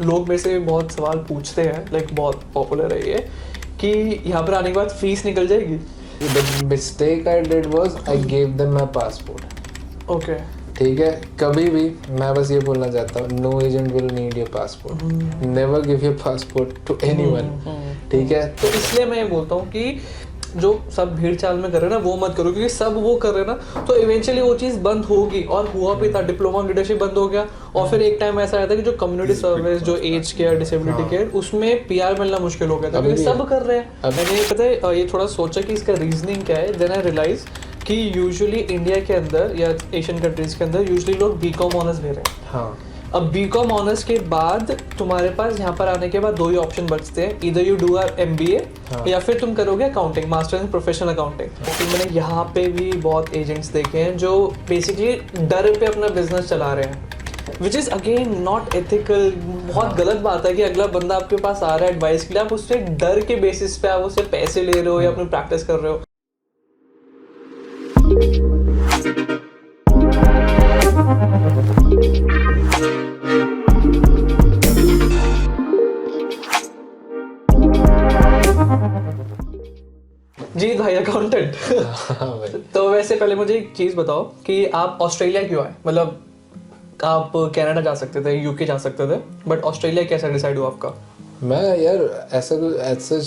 लोग मेरे से बहुत सवाल पूछते हैं, लाइक बहुत पॉपुलर है ये, कि यहाँ पर आने के बाद फीस निकल जाएगी। The mistake I did was I gave them my passport. Okay. ठीक है, कभी भी मैं बस ये बोलना चाहता हूँ, no agent will need your passport, never give your passport to anyone. ठीक है, तो इसलिए मैं ये बोलता हूँ कि जो सब भीड़ चाल में कर रहे हैं ना वो मत करो, क्योंकि सब वो कर रहे हैं ना तो इवेंचुअली वो चीज़ बंद होगी। और हुआ भी था, डिप्लोमा ऑन लीडरशिप बंद हो गया, और फिर एक टाइम ऐसा आया था कि जो कम्युनिटी सर्विस, जो एज केयर, डिसेबिलिटी केयर, उसमें पीआर मिलना मुश्किल हो गया था, क्योंकि सब कर रहे हैं। मैंने पता है ये थोड़ा सोचा कि इसका रीजनिंग क्या है, देन आई रियलाइज कि यूजुअली इंडिया के अंदर या एशियन कंट्रीज के अंदर यूजुअली लोग बीकॉम ऑनर्स ले रहे हैं। हाँ, अब बीकॉम ऑनर्स के बाद तुम्हारे पास यहाँ पर आने के बाद दो ही ऑप्शन बचते हैं, इधर यू डू एमबीए या फिर तुम करोगे accounting, master in professional accounting. तो मैंने यहाँ पे भी बहुत एजेंट्स देखे हैं जो बेसिकली डर पे अपना बिजनेस चला रहे हैं, which is again not ethical. बहुत गलत बात है कि अगला बंदा आपके पास आ रहा है एडवाइस के लिए, आप उससे डर के बेसिस पे आप उससे पैसे ले रहे हो या अपनी प्रैक्टिस कर रहे हो। जी भाई अकाउंटेंट। तो वैसे पहले मुझे एक चीज़ बताओ कि आप ऑस्ट्रेलिया क्यों आए? मतलब आप कनाडा जा सकते थे, यूके जा सकते थे, बट ऑस्ट्रेलिया कैसे डिसाइड हुआ आपका? मैं यार ऐसा कुछ ऐसा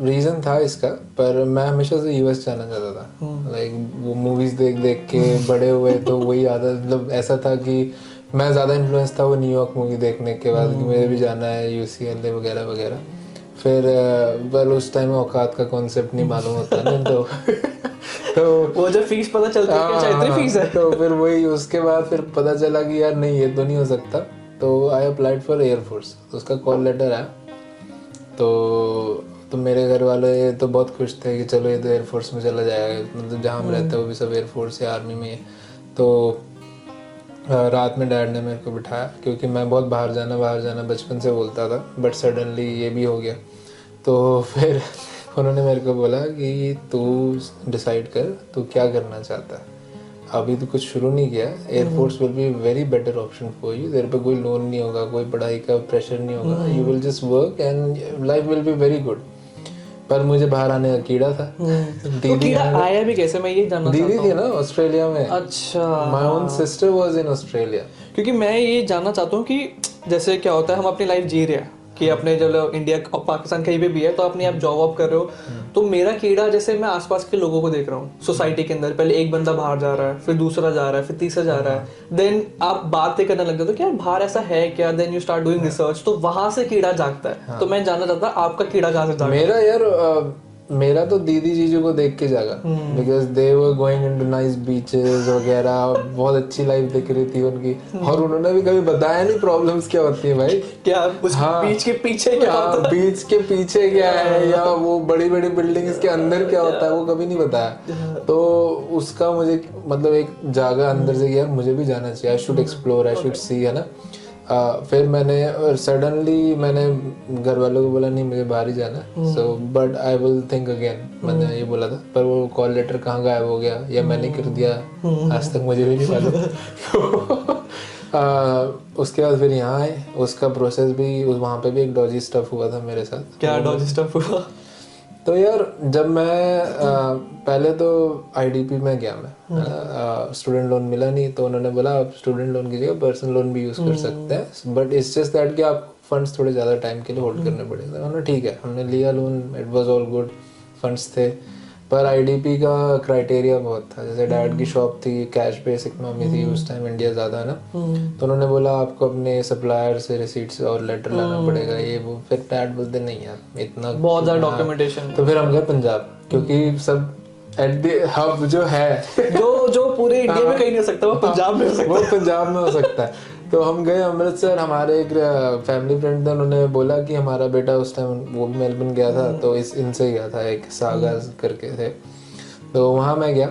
रीज़न था इसका, पर मैं हमेशा से यूएस जाना चाहता था। लाइक वो मूवीज़ देख देख के बड़े हुए, तो वही आदत, मतलब ऐसा था कि मैं ज़्यादा इन्फ्लुएंस था वो न्यूयॉर्क मूवी देखने के बाद कि मुझे भी जाना है, यूसीएलए वगैरह वगैरह। फिर वेल उस टाइम औकात का कॉन्सेप्ट नहीं मालूम होता ना, तो वो जब फीस पता चलती है कि अच्छा इतनी फीस है, तो फिर वही उसके बाद फिर पता चला कि यार नहीं ये तो नहीं हो सकता। तो आई अप्लाइड फॉर एयरफोर्स, उसका कॉल लेटर आया। तो मेरे घर वाले तो बहुत खुश थे कि चलो ये तो एयरफोर्स में चला जाएगा, मतलब जहाँ हम रहते हैं वो भी सब एयरफोर्स या आर्मी में है। तो रात में डैड ने मेरे को बिठाया, क्योंकि मैं बहुत बाहर जाना बचपन से बोलता था, बट सडनली ये भी हो गया। तो फिर उन्होंने मेरे को बोला कि तू डिसाइड कर तू क्या करना चाहता है, अभी तो कुछ शुरू नहीं किया, air force will be very better option for you, तेरे पे कोई लोन नहीं होगा, कोई पढ़ाई का प्रेशर नहीं होगा, you will just work and life will be very good. पर मुझे बाहर आने का कीड़ा था। तो कीड़ा आया भी कैसे, मैं ये जानना चाहता हूँ। दीदी थी ना ऑस्ट्रेलिया में। अच्छा, my own sister was in Australia. क्योंकि मैं ये जानना चाहता हूँ कि जैसे क्या होता है, हम अपनी लाइफ जी रहे हैं कि अपने जब इंडिया और पाकिस्तान कहीं पे भी है तो अपने आप जॉब वॉब कर रहे हो, तो मेरा कीड़ा जैसे मैं आसपास के लोगों को देख रहा हूँ सोसाइटी के अंदर, पहले एक बंदा बाहर जा रहा है, फिर दूसरा जा रहा है, फिर तीसरा जा रहा है, देन आप बातें करने लग जाते हो कि यार बाहर ऐसा है क्या, then you start doing research, तो वहां से कीड़ा जागता है। तो मैं जानना चाहता आपका कीड़ा कहाँ से जागा? मेरा यार मेरा तो दीदी जीजू को देख के जागा, because they were going into nice beaches वगैरह, बहुत अच्छी लाइफ दिख रही थी उनकी। और उन्होंने भी कभी बताया नहीं प्रॉब्लम्स क्या होती है भाई, क्या उस बीच के पीछे क्या होता है, बीच के पीछे क्या है, या वो बड़ी बड़ी बिल्डिंग्स के अंदर क्या होता है, वो कभी नहीं बताया। तो उसका मुझे मतलब एक जागा अंदर से कि यार मुझे भी जाना चाहिए, I should explore, I should see, है ना। फिर मैंने सडनली मैंने घर वालों को बोला नहीं मुझे बाहर ही जाना है, so but I will think again, मैंने ये बोला था। पर वो कॉल लेटर कहाँ गायब हो गया या मैंने कर दिया आज तक मुझे भी नहीं मालूम। उसके बाद फिर यहाँ आए, उसका प्रोसेस भी वहाँ पे भी एक डॉजी स्टफ हुआ था मेरे साथ। क्या डॉजी स्टफ हुआ? तो यार जब मैं पहले तो आईडीपी में गया, मैं स्टूडेंट लोन मिला नहीं, तो उन्होंने बोला आप स्टूडेंट लोन की जगह पर्सनल लोन भी यूज़ कर सकते हैं, बट इट्स जस्ट दैट कि आप फंड्स थोड़े ज़्यादा टाइम के लिए होल्ड करने पड़ेंगे। उन्होंने ठीक है, हमने लिया loan, it was all good, funds थे। पर आईडीपी का क्राइटेरिया बहुत था, जैसे डैड की शॉप थी, कैश बेस इकोनॉमी थी उस टाइम, इंडिया ज़्यादा है ना, तो उन्होंने बोला आपको अपने सप्लायर से रिसीट्स और लेटर लाना पड़ेगा, ये वो। फिर डैड बोलते नहीं यार इतना बहुत ज़्यादा डॉक्यूमेंटेशन। तो फिर हम गए पंजाब, क्योंकि सब एट द हब जो है जो पूरे इंडिया में कहीं नहीं हो सकता, वो पंजाब में हो सकता है, वो पंजाब में हो सकता है। तो हम गए अमृतसर, हमारे एक फैमिली फ्रेंड थे, उन्होंने बोला कि हमारा बेटा उस टाइम वो भी मेलबर्न गया था, तो इनसे गया था, एक सागा करके थे, तो वहाँ मैं गया।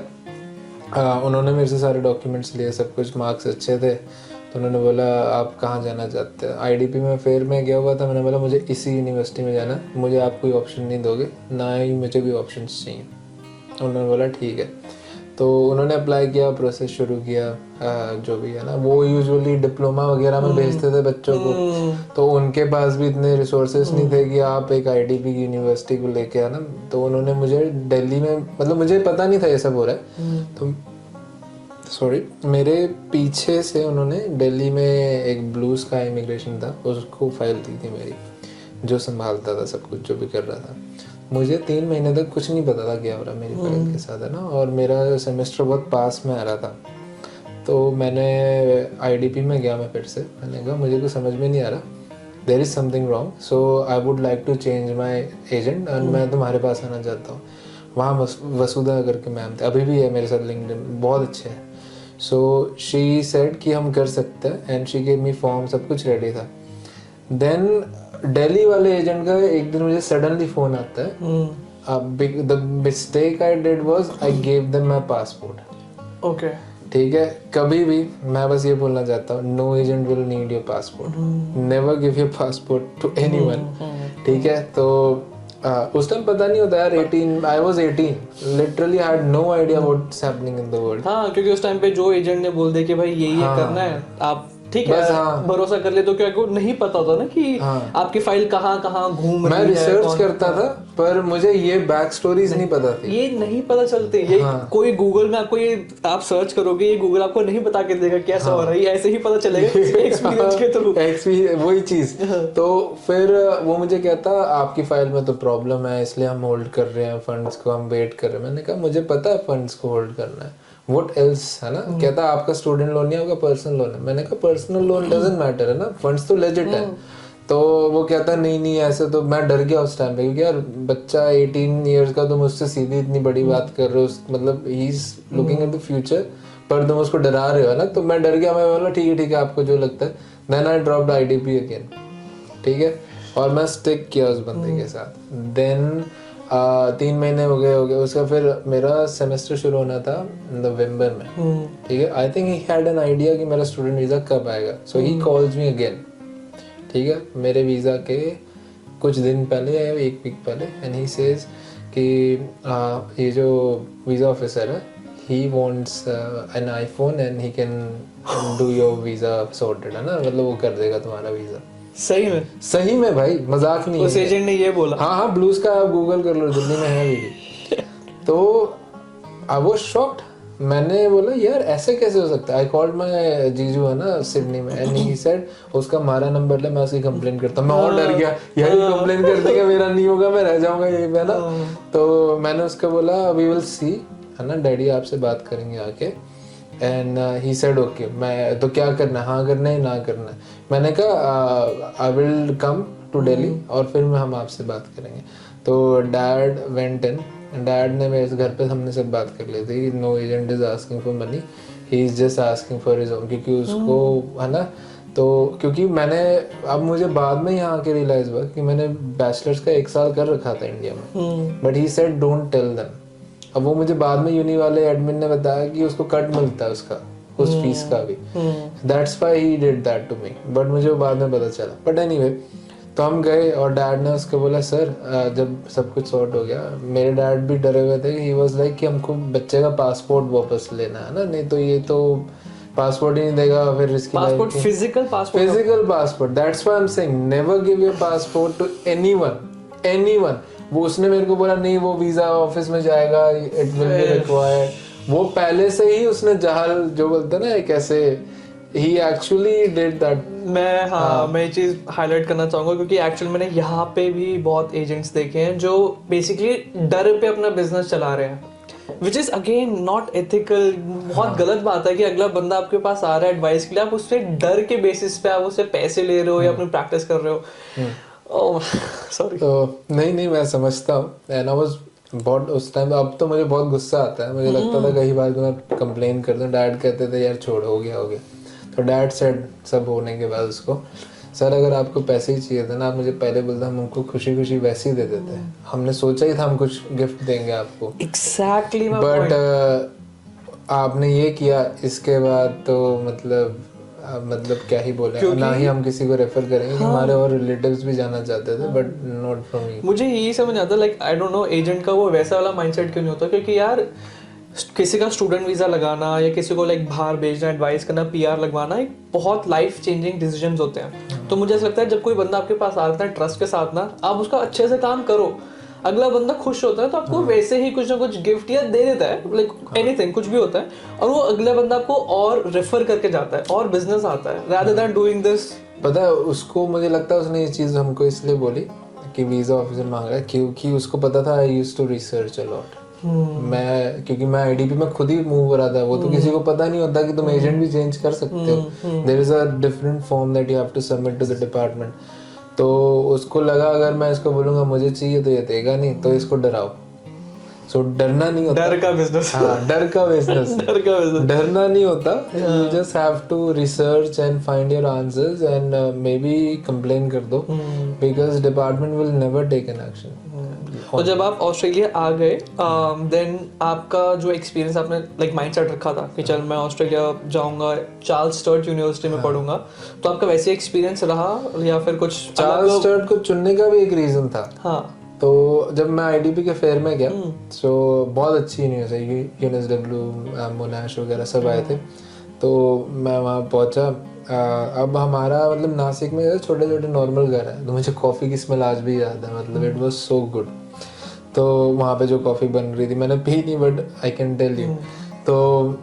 उन्होंने मेरे से सारे डॉक्यूमेंट्स लिए, सब कुछ, मार्क्स अच्छे थे, तो उन्होंने बोला आप कहाँ जाना चाहते हैं आईडीपी में। फिर मैं गया हुआ था, मैंने बोला मुझे इसी यूनिवर्सिटी में जाना है, मुझे आप कोई ऑप्शन नहीं दोगे, ना ही मुझे भी ऑप्शंस चाहिए। उन्होंने बोला ठीक है। तो उन्होंने अप्लाई किया, प्रोसेस शुरू किया, जो भी है ना, वो यूजुअली डिप्लोमा वगैरह में भेजते थे बच्चों को, तो उनके पास भी इतने रिसोर्सेस नहीं थे कि आप एक आईडीपी की यूनिवर्सिटी को लेके आना। तो उन्होंने मुझे दिल्ली में, मतलब मुझे पता नहीं था ये सब हो रहा है, तो सॉरी, मेरे पीछे से उन्होंने दिल्ली में एक ब्लू स्काई इमिग्रेशन था, उसको फाइल दी थी मेरी, जो संभालता था सब कुछ, जो भी कर रहा था। मुझे 3 महीने तक कुछ नहीं पता था क्या हो रहा मेरी फाइल के साथ, है ना, और मेरा सेमेस्टर बहुत पास में आ रहा था। तो मैंने आईडीपी में गया, मैं फिर से, मैंने कहा मुझे कुछ समझ में नहीं आ रहा, there is something wrong, so I would like to change my agent and मैं तुम्हारे पास आना चाहता हूँ। वहाँ वसुधा करके मैम थे, अभी भी है मेरे साथ लिंक्डइन, बहुत अच्छे हैं। सो शी सेड कि हम कर सकते हैं, and she gave me form, सब कुछ रेडी था। देन दिल्ली वाले एजेंट का एक दिन मुझे सडनली फोन आता है, the mistake I did was I gave them my passport. Okay, ठीक है, कभी भी मैं बस ये बोलना चाहता हूँ, no agent will need your passport, never give your passport to anyone. ठीक है, तो उस टाइम पता नहीं होता यार, 18 I was 18, literally I had no idea what's happening in the world. हाँ, क्योंकि उस टाइम पे जो एजेंट ने बोल दिया कि भाई ये करना है, आप ठीक है, भरोसा कर ले, तो क्या को नहीं पता होता ना कि आपकी फाइल कहाँ कहाँ घूम रही है। मैं रिसर्च करता था, पर मुझे ये बैक स्टोरीज नहीं पता थी, ये नहीं पता चलते। ये कोई गूगल में आपको, ये आप सर्च करोगे, ये गूगल आपको नहीं बता के देगा कैसा हो रहा है, ऐसे ही पता चलेगा एक्सपीरियंस के थ्रू, वही चीज। तो फिर वो मुझे कहता, आपकी फाइल में तो प्रॉब्लम है, इसलिए हम होल्ड कर रहे हैं फंड्स को, हम वेट कर रहे हैं। मैंने कहा मुझे पता है फंड्स को होल्ड करना है, व्हाट एल्स, है ना। कहता आपका स्टूडेंट लोन नहीं, आपका पर्सनल लोन है। मैंने कहा पर्सनल लोन डजंट मैटर, है ना, फंड्स तो लेजिट है। तो वो कहता नहीं ऐसे, तो मैं डर गया उस टाइम पे, क्योंकि यार बच्चा 18 इयर्स का, तुम उससे सीधी इतनी बड़ी बात कर रहे हो, मतलब he is looking at the future, पर तुम उसको डरा रहे हो, है ना। तो मैं डर गया, मैं बोला ठीक है आपको जो लगता है। Then I dropped IDP again, ठीक है, और मैं स्टिक किया उस बंदे के साथ। देन 3 महीने हो गए उसका, फिर मेरा सेमेस्टर शुरू होना था नवंबर में, ठीक है। आई think he had an idea कि मेरा स्टूडेंट वीज़ा कब आएगा, सो ही कॉल्स मी अगेन, ठीक है, मेरे वीज़ा के कुछ दिन पहले या 1 वीक पहले, एंड ही सेज कि ये जो वीज़ा ऑफिसर है, he wants an iPhone and he can do your visa sorted, है ना, मतलब वो कर देगा तुम्हारा वीज़ा। सही में भाई, मजाक नहीं, उस एजेंट ने ये बोला। हाँ, ब्लू स्काई आप गूगल कर लो, दिल्ली में है भी। तो आई वाज शॉक्ड, मैंने बोला यार ऐसे कैसे हो सकता है। आई कॉल्ड माय जीजू, है ना, सिडनी में, एंड ही सेड उसका हमारा नंबर ले, मैं उसकी कंप्लेन करता हूँ। मैं और डर गया, यार ये कंप्लेन कर देगा, मेरा नहीं होगा, मैं रह जाऊंगा यहीं पे, ना। तो मैंने उसको बोला वी विल सी, है ना, डैडी आपसे बात करेंगे आके। एंड ही सेड ओके, मैं तो क्या करना है, हाँ करना है ना करना है। मैंने कहा I will come to Delhi और फिर हम आपसे बात करेंगे। तो डैड वेंट इन, डैड ने मेरे घर पे हमने सब बात कर ली थी, no agent is asking for money, he is just asking for his own, क्योंकि उसको, है ना। तो क्योंकि मैंने, अब मुझे बाद में यहाँ आके रियलाइज हुआ कि मैंने बैचलर्स का 1 साल कर रखा था इंडिया में, but he said don't tell them. अब वो मुझे बाद में यूनी वाले एडमिन ने बताया कि उसको कट मिलता है उसका, उस फीस का भी, that's why he did that to me, but मुझे वो बाद में पता चला। बट एनीवे, तो हम गए और डैड ने उसको बोला सर, जब सब कुछ सॉर्ट हो गया, मेरे डैड भी डरे हुए थे, ही वाज लाइक कि हमको बच्चे का पासपोर्ट वापस लेना है ना, नहीं तो ये तो पासपोर्ट ही नहीं देगा, फिर risky passport, physical passport, that's why I am saying never give your passport to anyone. वो उसने मेरे को बोला नहीं, वो वीजा ऑफिस में जाएगा, इट विल बी रिक्वायर्ड। वो पहले से ही उसने जहाल, जो बोलते हैं ना, एक ऐसे, he actually did that। मैं ये चीज हाईलाइट करना चाहूंगा, क्योंकि एक्चुअली मैंने यहाँ पे भी बहुत एजेंट्स देखे हैं जो बेसिकली डर पे अपना बिजनेस चला रहे हैं, which is again not ethical. बहुत गलत बात है कि अगला बंदा आपके पास आ रहा है एडवाइस के लिए, आप उससे डर के बेसिस पे आप उससे पैसे ले रहे हो या अपनी प्रैक्टिस कर रहे हो। सॉरी। तो नहीं मैं समझता हूँ, एंड आई वाज बहुत उस टाइम, अब तो मुझे बहुत गुस्सा आता है, मुझे लगता था कई बार मैं कंप्लेन कर दूं, डैड कहते थे यार छोड़, हो गया। तो डैड सेड सब होने के बाद उसको, सर अगर आपको पैसे ही चाहिए थे ना, आप मुझे पहले बोलते, हम उनको खुशी खुशी वैसे ही दे देते, हमने सोचा ही था हम कुछ गिफ्ट देंगे आपको। एग्जैक्टली। बट आपने ये किया, इसके बाद तो मतलब क्या ही बोले, ना ही हम किसी को रेफर करेंगे। हमारे और रिलेटिव्स भी जाना चाहते थे, बट नॉट फ्रॉम मी। मुझे यही समझ आता, like I don't know agent का वो वैसा वाला माइंडसेट क्यों नहीं होता, क्योंकि यार किसी का स्टूडेंट वीज़ा लगाना या किसी को लाइक बाहर भेजना, एडवाइस करना, पीआर लगवाना एक बहुत लाइफ चेंजिंग डिसीजंस होते हैं। तो मुझे ऐसा लगता है जब कोई बंदा आपके पास आता है ट्रस्ट के साथ ना, आप उसका अच्छे से काम करो, अगला बंदा खुश होता है तो आपको वैसे ही कुछ ना कुछ गिफ्ट या दे देता है, लाइक एनीथिंग, कुछ भी होता है, और वो अगला बंदा आपको और रेफर करके जाता है और बिजनेस आता है रादर देन डूइंग दिस। पता है उसको, मुझे लगता है उसने ये चीज़ हमको इसलिए बोली कि वीज़ा ऑफिसर मांग रहा है क्योंकि उसको पता था I used to research a lot. क्योंकि मैं आईडीपी में खुद ही मूव हो रहा था, वो तो किसी को पता नहीं होता कि तुम एजेंट भी चेंज कर सकते हो। There is a different form that you have to submit to the department. तो उसको लगा अगर मैं इसको बोलूंगा मुझे चाहिए तो ये देगा नहीं, तो इसको डराओ। सो डरना नहीं होता, डर का बिजनेस। हाँ डर का बिजनेस डर का बिजनेस, डरना नहीं होता। You just have to research and find your answers and maybe complain कर दो, because department will never take an action. और जब आप ऑस्ट्रेलिया आ गए देन आपका जो एक्सपीरियंस आपने लाइक माइंडसेट रखा था कि चल मैं ऑस्ट्रेलिया जाऊंगा, चार्ल्स स्टर्ट यूनिवर्सिटी में पढ़ूंगा, तो आपका वैसे एक्सपीरियंस रहा या फिर कुछ? चार्ल्स स्टर्ट को चुनने का भी एक रीजन था। हाँ, तो जब मैं आईडीपी के फेयर में गया, सो बहुत अच्छी यूनिवर्सिटी, यूएनएसडब्ल्यू, मोनाश वगैरह सब आए थे, तो मैं वहाँ पहुँचा। अब हमारा मतलब नासिक में छोटे छोटे नॉर्मल घर है, तो मुझे कॉफ़ी की स्मेल आज भी याद है, मतलब इट वाज सो गुड। तो वहाँ पे जो कॉफ़ी बन रही थी मैंने पी नहीं, but I can tell you. तो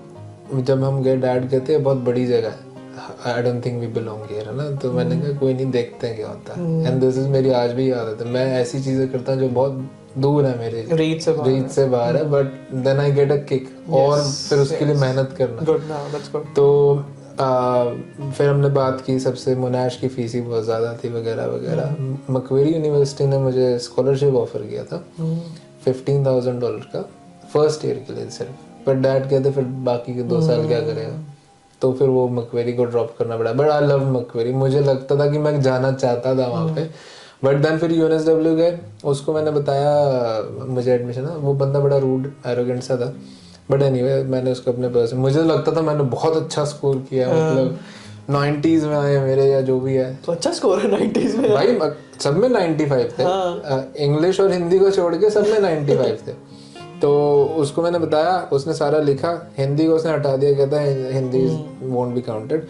जब हम गए, डैड कहते हैं बहुत बड़ी जगह है, I don't think we belong here, है ना। तो मैंने कहा कोई नहीं, देखते हैं क्या होता है। एंड दिस इज मेरी आज भी याद है, मैं ऐसी चीज़ें करता हूँ जो बहुत दूर है मेरे रीच से बाहर है, but then I get a kick, और फिर उसके लिए मेहनत करना। Good, now that's good. तो फिर हमने बात की सबसे, मोनाश की फीस ही बहुत ज़्यादा थी वगैरह वगैरह। मक्वेरी यूनिवर्सिटी ने मुझे स्कॉलरशिप ऑफर किया था $15,000 का फर्स्ट ईयर के लिए सिर्फ, पर डैड कहते फिर बाकी के 2 साल क्या करेगा, तो फिर वो मक्वेरी को ड्रॉप करना पड़ा। बट आई लव मक्वेरी, मुझे लगता था कि मैं जाना चाहता था वहाँ पे, बट देन फिर यूएनएसडब्ल्यू गए, उसको मैंने बताया मुझे एडमिशन है, वो बंदा बड़ा रूड एरोगेंट सा था, बट एनीवे मैंने उसको अपने पर्सन, मुझे लगता था मैंने बहुत अच्छा स्कोर किया, मतलब 90s में आए मेरे या जो भी है। तो अच्छा स्कोर है 90s में भाई, सब में 95 थे, इंग्लिश और हिंदी को छोड़ के सब में 95 थे। तो उसको मैंने बताया, उसने सारा लिखा, हिंदी को उसने हटा दिया, कहता है हिंदी वोंट बी काउंटेड।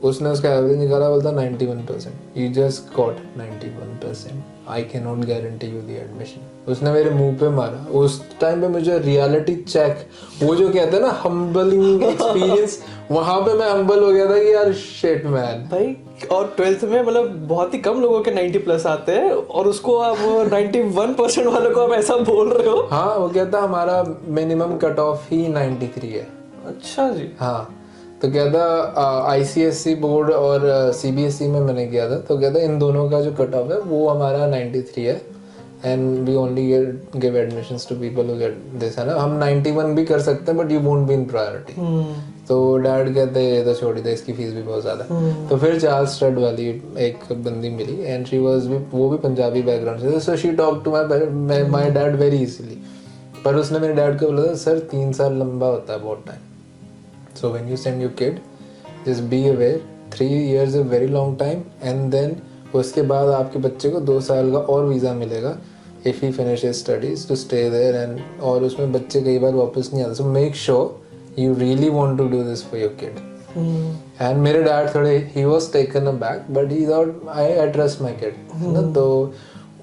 उसने उसका एवरेज निकाला, बोलता 91%, you just got 91%, I can not guarantee you the admission. उसने मेरे मुंह पे मारा। उस टाइम पे मुझे रियलिटी चेक, वो जो कहते हैं ना हम्बलिंग एक्सपीरियंस, वहां पे मैं हम्बल हो गया था कि यार शिट मैन भाई। और 12th में मतलब बहुत ही कम लोगों के 90+ आते हैं, और उसको आप 91% वालों को आप ऐसा बोल रहे हो। हाँ, वो कहता हमारा मिनिमम कट ऑफ ही 93 है। अच्छा जी। हाँ, तो कहता आईसीएसई बोर्ड और सीबीएसई में मैंने किया था, तो कहता इन दोनों का जो कट ऑफ है वो हमारा 93 है, and we only give admissions to people who get this, है ना। हम 91 भी कर सकते हैं, but you won't be in priority. तो डैड कहते ये तो छोड़ दे, इसकी फीस भी बहुत ज़्यादा। तो फिर चार्ल्स स्टड वाली एक बंदी मिली, एंड शी वाज भी, वो भी पंजाबी बैकग्राउंड से, so she talk to my dad very easily. पर उसने मेरे डैड को बोला था, सर 3 साल लंबा होता है, बहुत time. So when you send your kid, just be aware 3 years is a very long time, and then उसके बाद आपके बच्चे को 2 साल का और वीज़ा मिलेगा if he finishes studies to stay there, and और उसमें बच्चे कई बार वापस नहीं आते। So make sure you really want to do this for your kid. And मेरे डैड थोड़े, he was taken aback, but he thought I trust my kid, ना। तो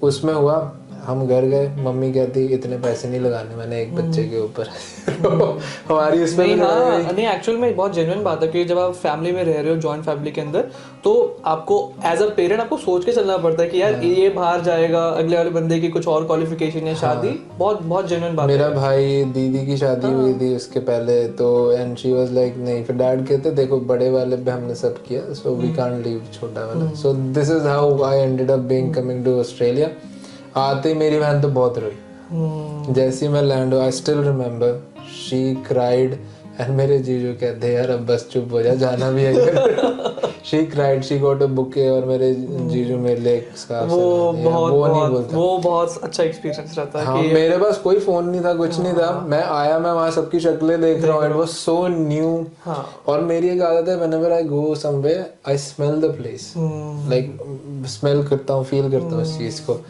उसमें हुआ, हम घर गए, मम्मी कहती इतने पैसे नहीं लगाने मैंने एक बच्चे के ऊपर। हमारी इसमें नहीं, एक्चुअल में बहुत जेन्युइन बात है कि जब आप फैमिली में रह रहे हो, जॉइंट फैमिली के अंदर, तो आपको एज अ पेरेंट आपको सोच के चलना पड़ता है कि यार ये बाहर जाएगा, अगले वाले बंदे की कुछ और क्वालिफिकेशन या शादी। बहुत बहुत जेन्युइन बात है। मेरा भाई, दीदी की शादी हुई थी उसके पहले, तो एंड शी वाज लाइक नहीं। फिर डैड कहते देखो बड़े वाले पे हमने सब किया, सो वी कांट लीव छोटा वाला। So this is how I ended up being coming to Australia. आते ही मेरी बहन तो बहुत रोई, जैसे ही मैं लैंड हुआ, I still remember she cried, and मेरे जीजू कहते हैं यार अब बस चुप हो जा, जाना भी है। She cried, she got a bouquet, और मेरे जीजू मेरे लिए एक स्कार्फ से वो बहुत अच्छा एक्सपीरियंस रहता है। हाँ, मेरे पास कोई फोन नहीं था, कुछ नहीं था, मैं आया, मैं वहाँ सबकी शक्लें देख रहा हूँ, इट वाज सो न्यू। और मेरी एक आदत है, whenever I go somewhere I smell the place, like smell करता हूँ, फील करता हूँ इस चीज को।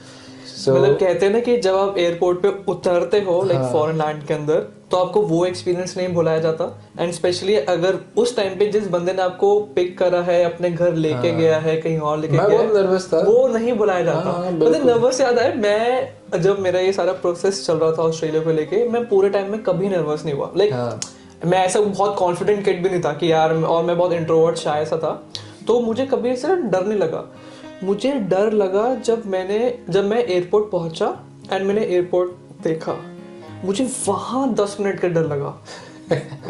मतलब कहते हैं ना कि जब आप एयरपोर्ट पे उतरते हो लाइक फॉरेन लैंड के अंदर, तो आपको वो एक्सपीरियंस नहीं भुलाया जाता। एंड स्पेशली अगर उस टाइम पे जिस बंदे ने आपको पिक करा है, अपने घर लेके गया है, कहीं और लेके मैं गया बहुत है, नर्वस था। वो नहीं भुलाया जाता। मतलब नर्वस याद है, मैं जब मेरा ये सारा प्रोसेस चल रहा था ऑस्ट्रेलिया को लेके, मैं पूरे टाइम में कभी नर्वस नहीं हुआ। लाइक मैं ऐसा बहुत कॉन्फिडेंट किड भी नहीं था कि यार, और मैं बहुत इंट्रोवर्ट शाय सा था, तो मुझे कभी ऐसा डर नहीं लगा। मुझे डर लगा जब मैं एयरपोर्ट पहुंचा एंड मैंने एयरपोर्ट देखा, मुझे वहां 10 मिनट का डर लगा।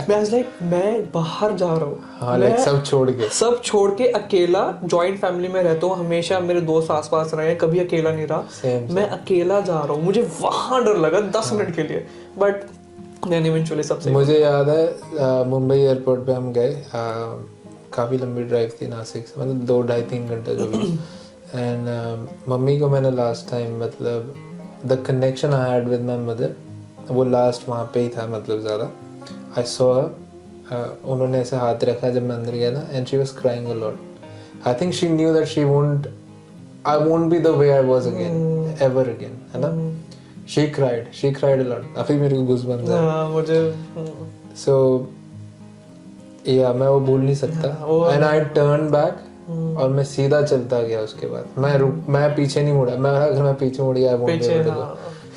मैं लाइक मैं बाहर जा रहा हूँ, हाँ, लाइक सब छोड़ के अकेला। जॉइंट फैमिली में रहता हूँ, हमेशा मेरे दोस्त आसपास रहे, कभी अकेला नहीं रहा। मैं अकेला जा रहा हूँ, मुझे वहां डर लगा 10 मिनट के लिए, बट देन इवेंचुअली सबसे मुझे याद है मुंबई एयरपोर्ट पे हम गए, काफ़ी लंबी ड्राइव थी नासिक से, मतलब 2 ढाई 3 घंटे जो भी। एंड मम्मी को मैंने लास्ट टाइम, मतलब the connection I had with my mother, वो लास्ट वहाँ पे ही था, मतलब ज़्यादा। आई सॉ उन्होंने ऐसे हाथ रखा जब मैं अंदर गया था, and she was crying a lot. I think she knew that I won't be the way I was again, ever again, है ना। She cried a lot। अभी मेरे को गूज़बम्स आ रहे हैं मुझे। सो या मैं वो भूल नहीं सकता। एंड आई टर्न बैक और मैं सीधा चलता गया। उसके बाद मैं पीछे नहीं मुड़ा। अगर मैं पीछे मुड़ गया, I won't be able to go.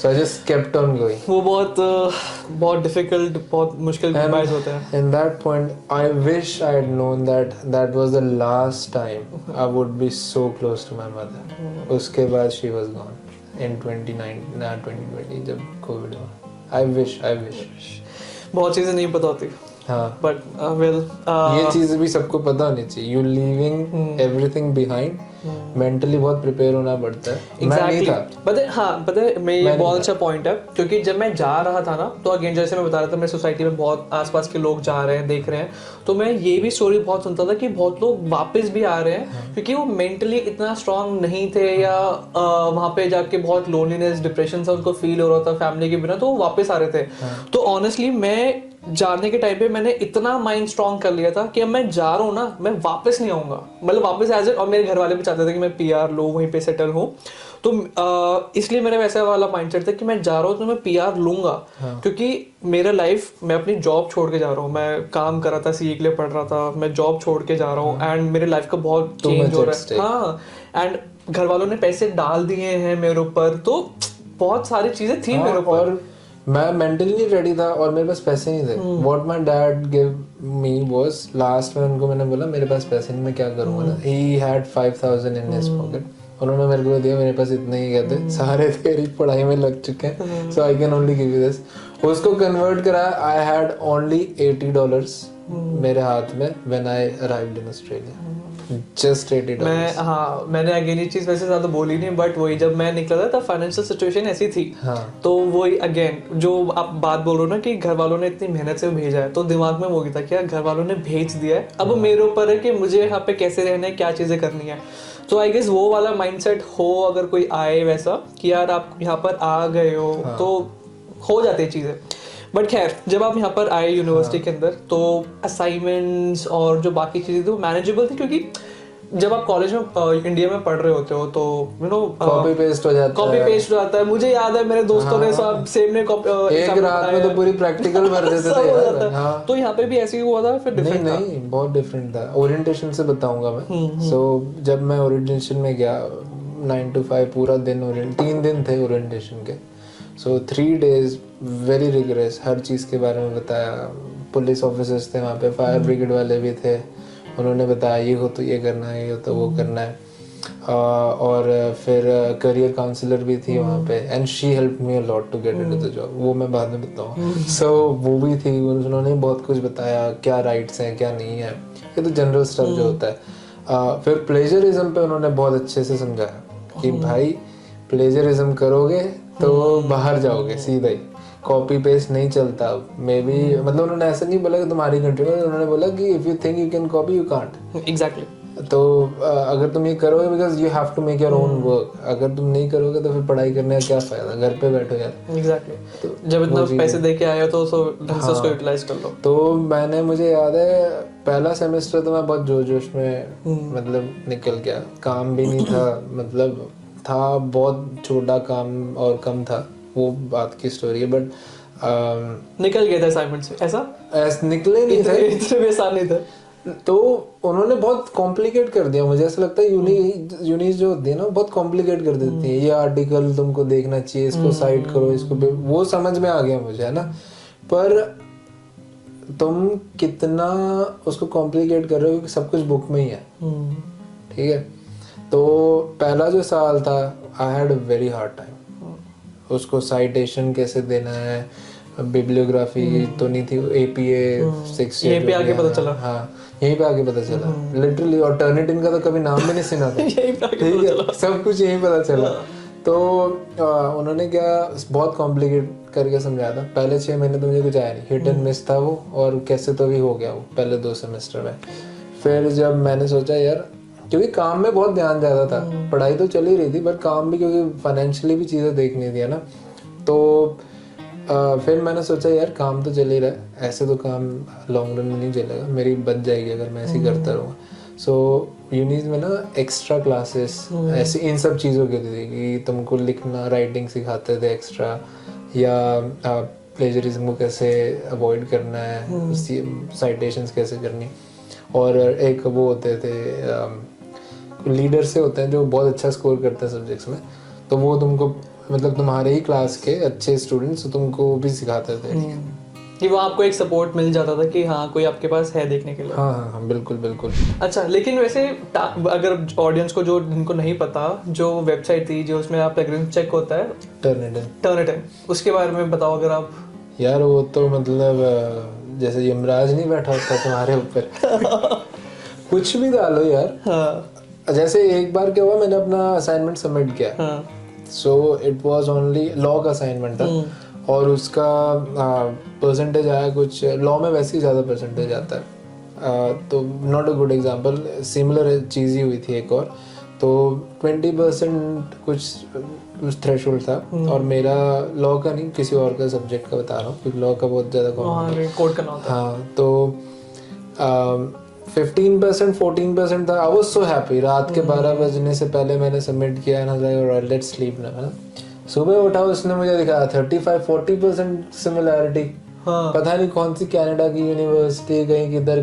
So I just kept on going. वो बहुत डिफिकल्ट, बहुत मुश्किल कंबाइंस होते हैं। In that point I wish I had known that was the last time I would be so close to my mother. उसके बाद she was gone in 2020 जब कोविड हुआ। आई विश बहुत चीजें नहीं पता होती। हाँ, बट वेल, ये चीज़ भी सबको पता होनी चाहिए। You leaving everything behind, mentally बहुत प्रिपेयर होना पड़ता है। मैं नहीं था। पता है मैं ये बहुत अच्छा पॉइंट है, क्योंकि जब मैं जा रहा था ना, तो अगेन जैसे मैं बता रहा था, मेरी सोसाइटी में बहुत आसपास के लोग जा रहे हैं, देख रहे हैं, तो मैं ये भी स्टोरी बहुत सुनता था कि बहुत लोग वापस भी आ रहे हैं क्योंकि वो मेंटली इतना स्ट्रांग नहीं थे, या वहाँ पे जाके बहुत लोनलीनेस, डिप्रेशन सा उनको फील हो रहा था फैमिली के बिना, तो वो वापस आ रहे थे। तो ऑनेस्टली मैं जाने के टाइम पे मैंने इतना माइंड स्ट्रांग कर लिया था कि अब मैं जा रहा हूँ ना, मैं वापस नहीं आऊंगा। मतलब वापस एज और मेरे घर वाले भी चाहते थे कि मैं पीआर लूँ, वहीं पे सेटल हूँ। तो इसलिए मेरा वैसा वाला माइंडसेट था कि मैं जा रहा हूँ तो मैं पीआर लूंगा। क्योंकि मेरा लाइफ, मैं अपनी जॉब छोड़ के जा रहा हूँ। मैं काम कर रहा था, सीए के लिए पढ़ रहा था, मैं जॉब छोड़ के जा रहा हूँ, एंड मेरे लाइफ का बहुत चेंज हो रहा है। हाँ, एंड घर वालों ने पैसे डाल दिए हैं मेरे ऊपर, तो बहुत सारी चीजें थी मेरे ऊपर। मैं मेंटली नहीं रेडी था और मेरे पास पैसे नहीं थे। What my dad give me was, last में उनको मैंने बोला मेरे पास पैसे नहीं, मैं क्या करूँगा ना। He had 5000 in his pocket. उन्होंने मेरे को दिया, मेरे पास इतने ही कहते, सारे तेरी पढ़ाई में लग चुके हैं, so I can only give you this. उसको कन्वर्ट करा, आई हैड ओनली $80 मेरे हाथ में when I arrived in Australia. Just $80। मैंने अगेन ये चीज वैसे ज्यादा बोली नहीं, बट वही जब मैं निकला था तब फाइनेंशियल सिचुएशन ऐसी थी। तो वही अगेन जो आप बात बोल रहे हो ना कि घर वालों ने इतनी मेहनत से भेजा है, तो दिमाग में वो था कि यार घर वालों ने भेज दिया है, अब मेरे ऊपर है कि मुझे यहाँ पे कैसे रहना है, क्या चीजें करनी है। तो आई गेस वो वाला माइंडसेट हो, अगर कोई आए वैसा कि यार आप यहाँ पर आ गए हो, तो हो जाती है चीजें। बट खैर, जब आप यहाँ पर आए यूनिवर्सिटी के अंदर, तो असाइनमेंट्स और जो बाकी चीजें थी वो मैनेजेबल थी, क्योंकि जब आप कॉलेज में इंडिया में पढ़ रहे होते हो तो यू नो कॉपी पेस्ट हो जाता है। मुझे याद है मेरे दोस्तों ने सब सेम ने एक रात में तो पूरी प्रैक्टिकल भर देते थे यार। तो यहाँ पे भी ऐसे ही हुआ था, फिर डिफरेंट था। नहीं, बहुत डिफरेंट था। ओरिएंटेशन से बताऊंगा मैं। सो जब मैं ओरिएंटेशन में गया, 9 to 5 पूरा दिन 3 दिन थे ओरिएंटेशन के। सो 3 days वेरी रिगरस, हर चीज़ के बारे में बताया। पुलिस ऑफिसर्स थे वहाँ पे, फायर ब्रिगेड वाले भी थे, उन्होंने बताया ये हो तो ये करना है, ये हो तो वो करना है। और फिर करियर काउंसलर भी थी वहाँ पे, and she help me a lot to get into the job. वो मैं बाद में बताऊँ। सो वो भी थी, उन्होंने बहुत कुछ बताया, क्या राइट्स हैं क्या नहीं है, ये तो जनरल स्टफ जो होता है। फिर प्लेजरिज्म पे उन्होंने बहुत अच्छे से समझाया कि भाई प्लेजरिज्म करोगे तो बाहर जाओगे सीधा ही, कॉपी पेस्ट नहीं चलता। मे बी मतलब उन्होंने ऐसा नहीं बोला कि तुम्हारी कंट्री में, उन्होंने बोला कि if you think you can copy you can't. Exactly. तो अगर तुम ये करोगे, because you have to make your own work, अगर तुम नहीं करोगे तो फिर पढ़ाई करने का क्या फायदा, घर पे बैठो यार। एग्जैक्टली। तो जब इतना पैसे दे के आए हो तो ढंग से उसको यूटिलाइज कर लो। तो मुझे याद है पहला सेमेस्टर तो मैं बहुत जोश में मतलब निकल गया, काम भी नहीं था, मतलब था बहुत छोटा काम और कम था, वो बात की स्टोरी है। बट निकल गए थे असाइनमेंट से ऐसा? ऐसे निकले नहीं थे, इतने भी आसान नहीं थे। तो उन्होंने बहुत कॉम्प्लिकेट कर दिया। मुझे ऐसा लगता है यूनीज जो होती है ना बहुत कॉम्प्लिकेट कर देती है। ये आर्टिकल तुमको देखना चाहिए, इसको साइड करो, इसको वो समझ में आ गया मुझे, है ना। पर तुम कितना उसको कॉम्प्लिकेट कर रहे हो, क्योंकि सब कुछ बुक में ही है, ठीक है। तो पहला जो साल था I had a very hard time. उसको साइटेशन कैसे देना है, बिब्लियोग्राफी तो नहीं थी, APA 6 यहीं पे आके पता चला। हाँ यहीं पे आके पता चला लिटरली। और टर्निटिन का तो कभी नाम भी नहीं सुना था। यहीं पे आके ठीक पता है, चला। सब कुछ यहीं पता चला। तो उन्होंने क्या बहुत कॉम्प्लिकेट करके समझाया था। पहले 6 महीने तो मुझे कुछ आया नहीं, हिट एंड मिस था वो, और कैसे तो भी हो गया वो पहले 2 सेमेस्टर में। फिर जब मैंने सोचा यार, क्योंकि काम में बहुत ध्यान ज़्यादा था, पढ़ाई तो चल ही रही थी पर काम भी, क्योंकि फाइनेंशियली भी चीज़ें देखनी थी, है ना। तो फिर मैंने सोचा यार काम तो चल ही रहा है, ऐसे तो काम लॉन्ग रन में नहीं चलेगा, मेरी बच जाएगी अगर मैं ऐसे ही करता रहूँगा। सो यूनीज में ना एक्स्ट्रा क्लासेस ऐसे इन सब चीज़ों के लिए कि तुमको लिखना राइटिंग सिखाते थे एक्स्ट्रा, या प्लेजरिज्म को कैसे अवॉइड करना है, साइटेशंस कैसे करनी। और एक वो होते थे लीडर से होते हैं जो बहुत अच्छा स्कोर करते हैं सब्जेक्ट्स में, तो वो तुमको मतलब तुम्हारे ही क्लास के अच्छे स्टूडेंट्स तुमको भी सिखाते थे कि वो आपको एक सपोर्ट मिल जाता था कि हाँ कोई आपके पास है देखने के लिए। हाँ हाँ हाँ बिल्कुल बिल्कुल। अच्छा, लेकिन वैसे अगर ऑडियंस को जो जिनको नहीं पता, जो वेबसाइट थी जो उसमें आप प्लेगरिज्म चेक होता है, टर्निटिन, उसके बारे में बताओ अगर आप। यार वो तो मतलब जैसे यमराज नहीं बैठा होता तुम्हारे ऊपर कुछ भी डालो यार। हाँ। जैसे एक बार क्या हुआ, मैंने अपना असाइनमेंट सबमिट किया, हाँ। So it was only law का असाइनमेंट था, और उसका परसेंटेज आया कुछ, लॉ में वैसे ही ज़्यादा परसेंटेज आता है, तो not a good example, similar चीज़ ही हुई थी एक और। तो 20% कुछ थ्रेशोल्ड था, और मेरा लॉ का नहीं किसी और का सब्जेक्ट का बता रहा हूँ, क्योंकि लॉ का बहुत ज़्यादा कोड करना होता है। हाँ, तो 15% 14% था। I was so happy. रात के 12 बजने से पहले मैंने सबमिट किया ना, लेट्स स्लीप ना, है ना। सुबह उठा, उसने मुझे दिखाया 35-40% सिमिलैरिटी। हाँ। पता नहीं कौन सी कनाडा की यूनिवर्सिटी, कहीं किधर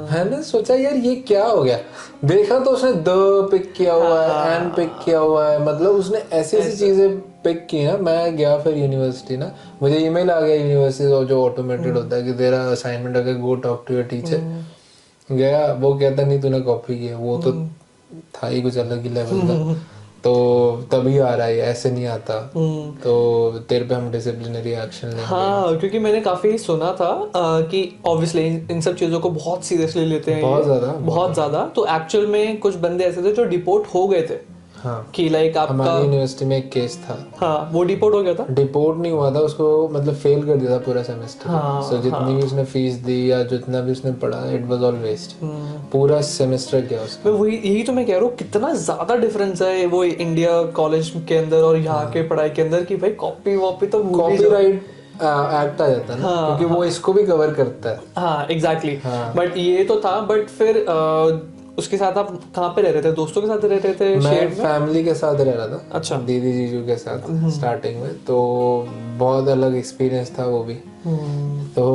मैंने सोचा यार ये क्या हो गया। देखा तो उसने द पिक किया हुआ है, एन पिक किया हुआ है, मतलब उसने ऐसी ऐसी चीजें पिक की ना। मैं गया फिर यूनिवर्सिटी ना, मुझे ईमेल आ गया यूनिवर्सिटी और जो ऑटोमेटेड होता है कि तेरा असाइनमेंट अगर go talk to your teacher. गया, वो कहता नहीं तूने कॉपी किया, वो तो था ही कुछ अलग ही लेवल का, तो तभी आ रहा है, ऐसे नहीं आता, तो तेरे पे हम डिसिप्लिनरी एक्शन लेंगे। हाँ, क्योंकि मैंने काफी सुना था कि ऑब्वियसली इन सब चीजों को बहुत सीरियसली लेते हैं, बहुत ज्यादा। तो एक्चुअल में कुछ बंदे ऐसे थे जो डिपोर्ट हो गए थे। हाँ, कि लाइक आपका हमारी यूनिवर्सिटी में एक केस था। हाँ, वो डिपोर्ट हो गया था। डिपोर्ट नहीं हुआ था, उसको मतलब फेल कर दिया था पूरा सेमेस्टर। हाँ, सो जितनी भी उसने फीस दी या जितना भी उसने पढ़ा, इट वाज ऑल वेस्ट। पूरा सेमेस्टर गया उसका। मैं वही यही तो मैं कह रहा हूँ, कितना ज्यादा डिफरेंस है वो इंडिया कॉलेज के अंदर और यहाँ के पढ़ाई के अंदर, कि भाई कॉपी वॉपी तो कॉपीराइट एक्ट आ जाता है ना, क्योंकि वो इसको भी कवर करता है। हाँ एग्जैक्टली। बट ये तो था, बट फिर उसके साथ आप कहाँ पे रह रहे थे? दोस्तों के साथ रह रहे थे? मैं फैमिली के साथ रह रहा था। अच्छा। दीदी जीजू के साथ स्टार्टिंग में, तो बहुत अलग एक्सपीरियंस था वो भी। तो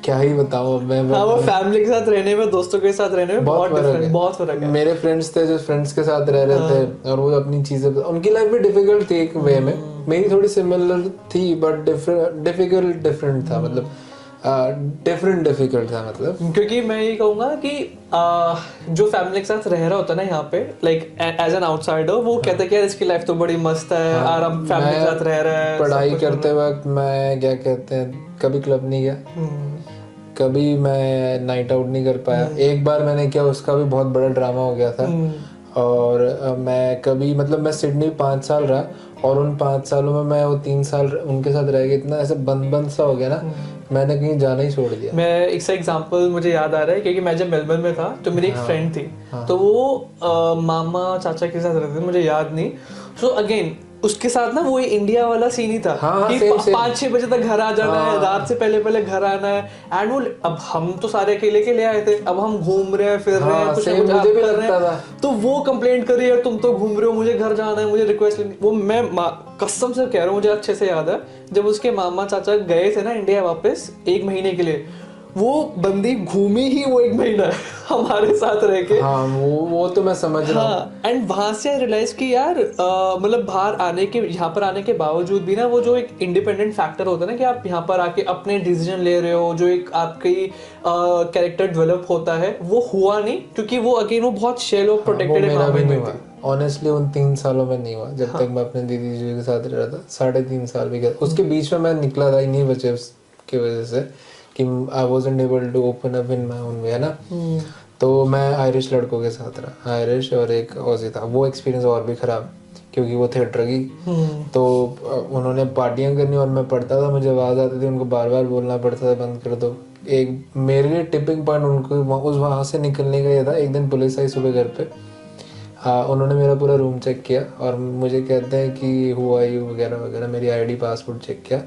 क्या ही बताऊं मैं। हाँ, वो फैमिली के साथ रहने में, दोस्तों के साथ रहने में बहुत फर्क है। मेरे फ्रेंड्स थे जो फ्रेंड्स के साथ रह रहे थे, और वो अपनी चीजें, उनकी लाइफ भी डिफिकल्ट थी एक वे में, मेरी थोड़ी सिमिलर थी, बट डिफरेंट था, मतलब डिफिकल्ट था मतलब। क्योंकि मैं ये कहूँगा कि जो फैमिली के साथ रह रहा होता है ना यहाँ पे, लाइक एज एन आउटसाइडर, वो कहता है कि यार इसकी लाइफ तो बड़ी मस्त है, आराम फैमिली के साथ रह रहा है। पढ़ाई करते वक्त मैं क्या कहते हैं, कभी क्लब नहीं गया, कभी मैं नाइट आउट नहीं कर पाया। एक बार मैंने किया, उसका भी बहुत बड़ा ड्रामा हो गया था। और मैं कभी मतलब मैं सिडनी 5 साल रहा, और उन 5 सालों में मैं वो 3 साल उनके साथ रह गया, इतना ऐसे बंद सा हो गया ना, मैंने कहीं जाना ही छोड़ दिया। मैं एक सा एग्जांपल मुझे याद आ रहा है, क्योंकि मैं जब मेलबर्न में था तो मेरी एक फ्रेंड थी, तो वो मामा चाचा के साथ रहते थे, मुझे याद नहीं। सो अगेन उसके साथ ना वो इंडिया वाला सीन ही था हाँ, कि same. 5-6 बजे तक घर आ जाना है, रात से पहले घर आना है। एंड वो अब हम तो सारे अकेले के लिए आए थे, अब हम घूम रहे हैं फिर रहे हैं, कुछ ना कुछ आप कर रहे हैं, तो वो कंप्लेंट कर रही है तुम तो घूम रहे हो, मुझे घर जाना है, मुझे रिक्वेस्ट लेनी। वो मैं कसम से कह रहा हूँ, मुझे अच्छे से याद है जब उसके मामा चाचा गए थे ना इंडिया वापस 1 महीने के लिए, वो बंदी घूमी ही वो 1 महीना हमारे साथ रह के। हाँ, वो तो मैं समझ रहा हूँ। हाँ, एंड वहां से रियलाइज कि यार मतलब बाहर आने के, यहाँ पर आने के बावजूद भी ना वो जो एक इंडिपेंडेंट फैक्टर होता है ना कि आप यहाँ पर आके अपने डिसीजन ले रहे हो, जो एक आपकी कैरेक्टर डेवलप होता है, वो हुआ नहीं, क्योंकि वो अगेन वो बहुत शेलो प्रोटेक्टेड मेरा भी नहीं हुआ ऑनेस्टली। उन 3 सालों में नहीं हुआ जब तक मैं अपने दीदी जी के साथ रह रहा था। 3.5 साल भी गए, उसके बीच में मैं निकला था इन्हीं वजह की वजह से कि I wasn't able to open up in my own way, है ना। तो मैं आयरिश लड़कों के साथ रहा, आयरिश और एक ऑजी था। वो एक्सपीरियंस और भी ख़राब, क्योंकि वो थे ड्रगी। तो उन्होंने पार्टियां करनी और मैं पढ़ता था, मुझे आवाज़ आती थी, उनको बार बार बोलना पड़ता था बंद कर दो। एक मेरे लिए टिपिंग पॉइंट उनको वहाँ से निकलने का ये था। एक दिन पुलिस आई सुबह घर पे, उन्होंने मेरा पूरा रूम चेक किया और मुझे कहते हैं कि हु आर यू वगैरह वगैरह, मेरी आईडी पासपोर्ट चेक किया।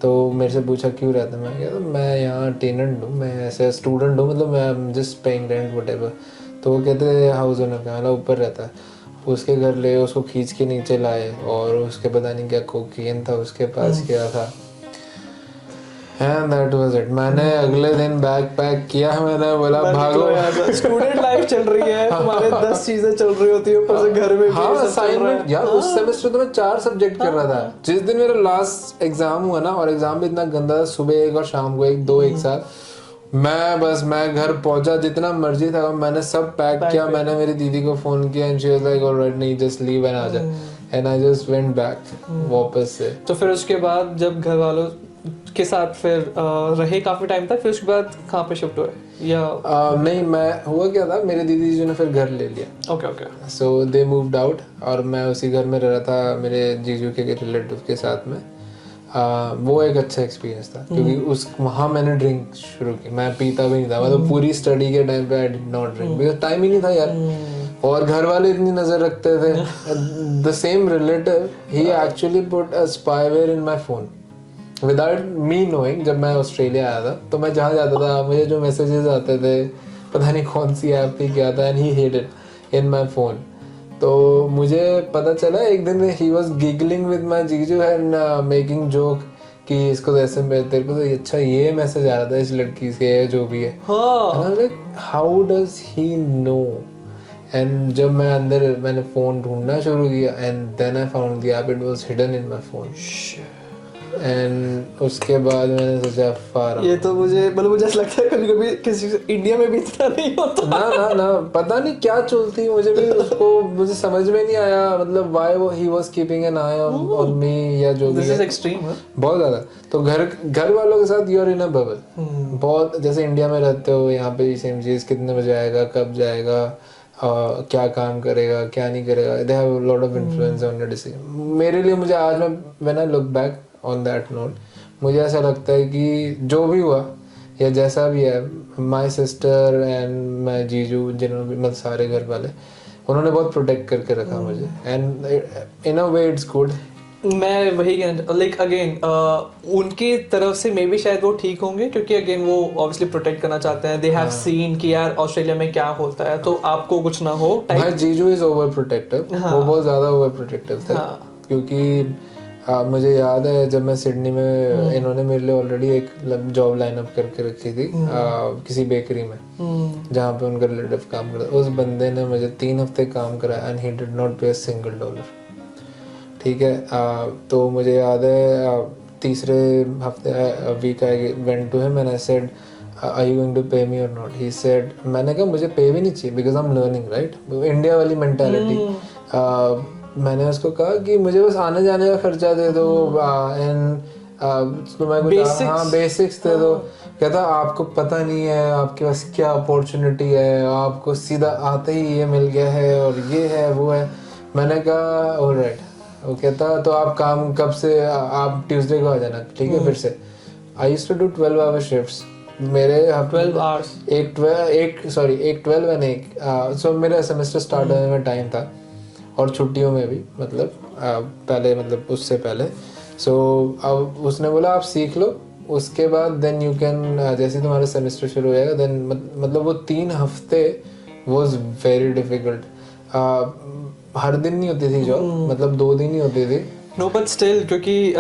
तो मेरे से पूछा क्यों रहता है, मैं कहता मैं यहाँ टेनेंट हूँ, मैं ऐसे स्टूडेंट हूँ, मतलब मैं जस्ट पेइंग रेंट व्हाटएवर। तो वो कहते हैं हाउस ओनर का, मतलब ऊपर रहता है। उसके घर ले, उसको खींच के नीचे लाए और उसके पता नहीं क्या कोकीन था उसके पास, क्या था, and that was it। मैंने अगले दिन बैग पैक किया, मैंने बोला भागो यार, स्टूडेंट लाइफ चल रही है, तुम्हारे 10 चीजें चल रही होती है, ऊपर से घर में भी हाँ, सब चल रहा असाइनमेंट यार। उस सेमेस्टर तो मैं 4 सब्जेक्ट कर रहा था। जिस दिन मेरा लास्ट एग्जाम हुआ ना, और एग्जाम भी इतना गंदा था, सुबह एक और शाम को एक, 2 एक साथ, मैं घर पहुंचा, जितना मर्जी था मैंने सब पैक किया। मैंने मेरी दीदी को फोन किया and she was like alright, नहीं जस्ट लीव एंड आ जा, and I just went back वापस से। तो फिर उसके बाद जब घर वालों के साथ फिर रहे काफी टाइम तक, फिर उसके बाद कहाँ पे शिफ्ट हुए या नहीं, मैं हुआ क्या था, मेरे दीदी जी ने फिर घर ले लिया। Okay so they moved out और मैं उसी घर में रह रहा था मेरे जीजू के रिलेटिव के साथ में। वो एक अच्छा एक्सपीरियंस था, क्योंकि वहाँ मैंने ड्रिंक शुरू की। मैं पीता भी नहीं था, मतलब पूरी स्टडी के टाइम पे I did not drink, because time ही नहीं था यार। और घर वाले इतनी नजर रखते थे। The same relative he actually put a spyware in my phone without me knowing. जब मैं ऑस्ट्रेलिया आया था तो मैं जहाँ जाता था मुझे जो मैसेजेस आते थे, पता नहीं कौन सी ऐप पे क्या था, and he hide it in my phone. तो मुझे पता चला एक दिन he was giggling with my जीजू एंड मेकिंग जोक कि इसको तो ऐसे तेरे को तो अच्छा ये मैसेज आ रहा था इस लड़की से, जो भी है। How does he know? एंड जब मैं अंदर मैंने फोन ढूंढना शुरू किया and then I found the app, it was hidden in my phone. And उसके बाद मैंने सोचा फार, ये तो मुझे ऐसा लगता है कभी-कभी किसी इंडिया में भी इतना नहीं होता। ना पता नहीं क्या चलती, मुझे भी मुझे समझ में नहीं आया, मतलब why he was keeping an I on me या जो भी है। दिस इज एक्सट्रीम बहुत ज्यादा। तो घर वालों के साथ you are in a bubble, बहुत जैसे इंडिया में रहते हो, यहाँ पे सेम चीज, कितने बजे आएगा, कब जाएगा, क्या काम करेगा, क्या नहीं करेगा, they have a lot of influence on your decision. मेरे लिए मुझे आज में when I look back on that note, मुझे ऐसा लगता है कि जो भी हुआ या जैसा भी है, माय सिस्टर एंड माय जीजू, जिन्होंने भी, मतलब सारे घर वाले, उन्होंने बहुत प्रोटेक्ट करके रखा मुझे, and in a way it's good. मैं वही कहना, लाइक अगेन उनकी तरफ से मे बी शायद वो ठीक होंगे, क्योंकि अगेन वो ऑब्वियसली प्रोटेक्ट करना चाहते हैं। दे हैव सीन कि यार ऑस्ट्रेलिया में क्या होता है, तो आपको कुछ ना हो। भाई जीजू इज ओवर प्रोटेक्टिव, वो बहुत ज्यादा ओवर प्रोटेक्टिव थे। क्योंकि मुझे याद है जब मैं सिडनी में, इन्होंने मेरे लिए ऑलरेडी एक जॉब लाइन अप करके रखी थी किसी बेकरी में, जहाँ पे उनका रिलेटिव काम करता। उस बंदे ने मुझे 3 हफ्ते काम कराया एंड ही डिड नॉट पे अ सिंगल डॉलर। ठीक है, तो मुझे याद है तीसरे हफ्ते week I went to him and I said are you going to pay me और नॉट? ही सेड, मैंने कहा मुझे पे भी नहीं चाहिए because I am learning, right, India वाली मेंटालिटी। मैंने उसको कहा कि मुझे बस आने जाने का खर्चा दे दो एंड बेसिक्स दे दो। कहता आपको पता नहीं है आपके पास क्या अपॉर्चुनिटी है, आपको सीधा आते ही ये मिल गया है और ये है वो है। मैंने कहा ऑलराइट। वो कहता तो आप काम कब से, आप ट्यूसडे को आ जाना, ठीक है। फिर से I used to do 12 hour shifts. मेरे 12 आवर्स, एक 12 एंड एक सो मेरा सेमेस्टर स्टार्ट होने में टाइम था और छुट्टियों में भी, मतलब पहले, मतलब उससे पहले। सो अब उसने बोला आप सीख लो, उसके बाद देन यू कैन, जैसे ही तुम्हारा सेमेस्टर शुरू हो जाएगा देन, मतलब वो 3 हफ्ते वाज वेरी डिफिकल्ट। हर दिन नहीं होती थी जॉब, मतलब 2 दिन ही होती थी। नो बट स्टिल, क्योंकि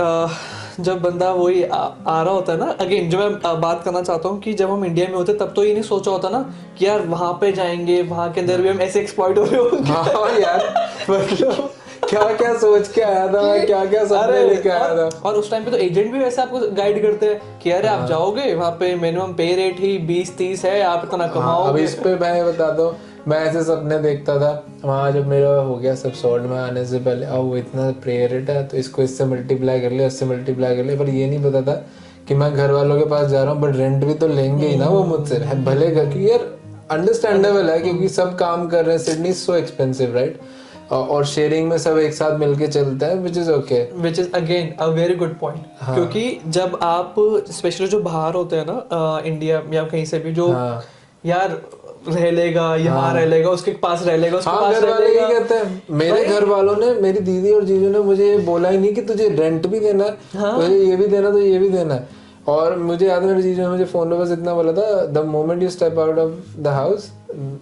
जब बंदा वही आ रहा होता है ना, अगेन जो मैं बात करना चाहता हूँ कि जब हम इंडिया में होते तब तो ये नहीं सोचा होता ना कि यार वहाँ पे जाएंगे, वहाँ के अंदर भी हम ऐसे एक्सप्लॉइट हो रहे होंगे। हाँ यार, मतलब क्या क्या सोच के आया था मैं, क्या क्या सपने लेके आया था। और उस टाइम पे तो एजेंट भी वैसे आपको गाइड करते हैं कि अरे आप जाओगे वहाँ पे मिनिमम पे रेट ही 20-30 है, आप इतना अब कमाओगे। इस पे मैं बताता हूँ, मैं ऐसे सपने देखता था वहाँ, जब मेरा हो गया सब सॉर्ट में आने से पहले, अब वो इतना प्रे रेट है तो इसको इससे मल्टीप्लाई कर ले, इससे मल्टीप्लाई कर ले, पर ये नहीं पता था कि मैं घर वालों के पास जा रहा हूँ, बट रेंट भी तो लेंगे ही ना वो मुझसे, भले घर की यार, अंडरस्टैंडेबल है क्योंकि सब काम कर रहे हैं, सिडनी सो एक्सपेंसिव राइट, और शेयरिंग में सब एक साथ मिलके चलते हैं, which is okay, which is again a very good point. क्योंकि जब आप स्पेशली जो बाहर होते हैं ना, इंडिया या कहीं से भी, जो यार रह लेगा यहाँ रह लेगा, उसके पास रह लेगा, उसके पास घर रह वाले लेगा। यही कहते हैं, मेरे घर वालों ने, मेरी दीदी और जीजू ने मुझे ये बोला ही नहीं कि तुझे रेंट भी देना है, तुझे ये भी देना, तुझे ये भी देना है। और मुझे याद है मेरे जीजू ने मुझे फोन पे बस इतना बोला था, the moment you step out of the house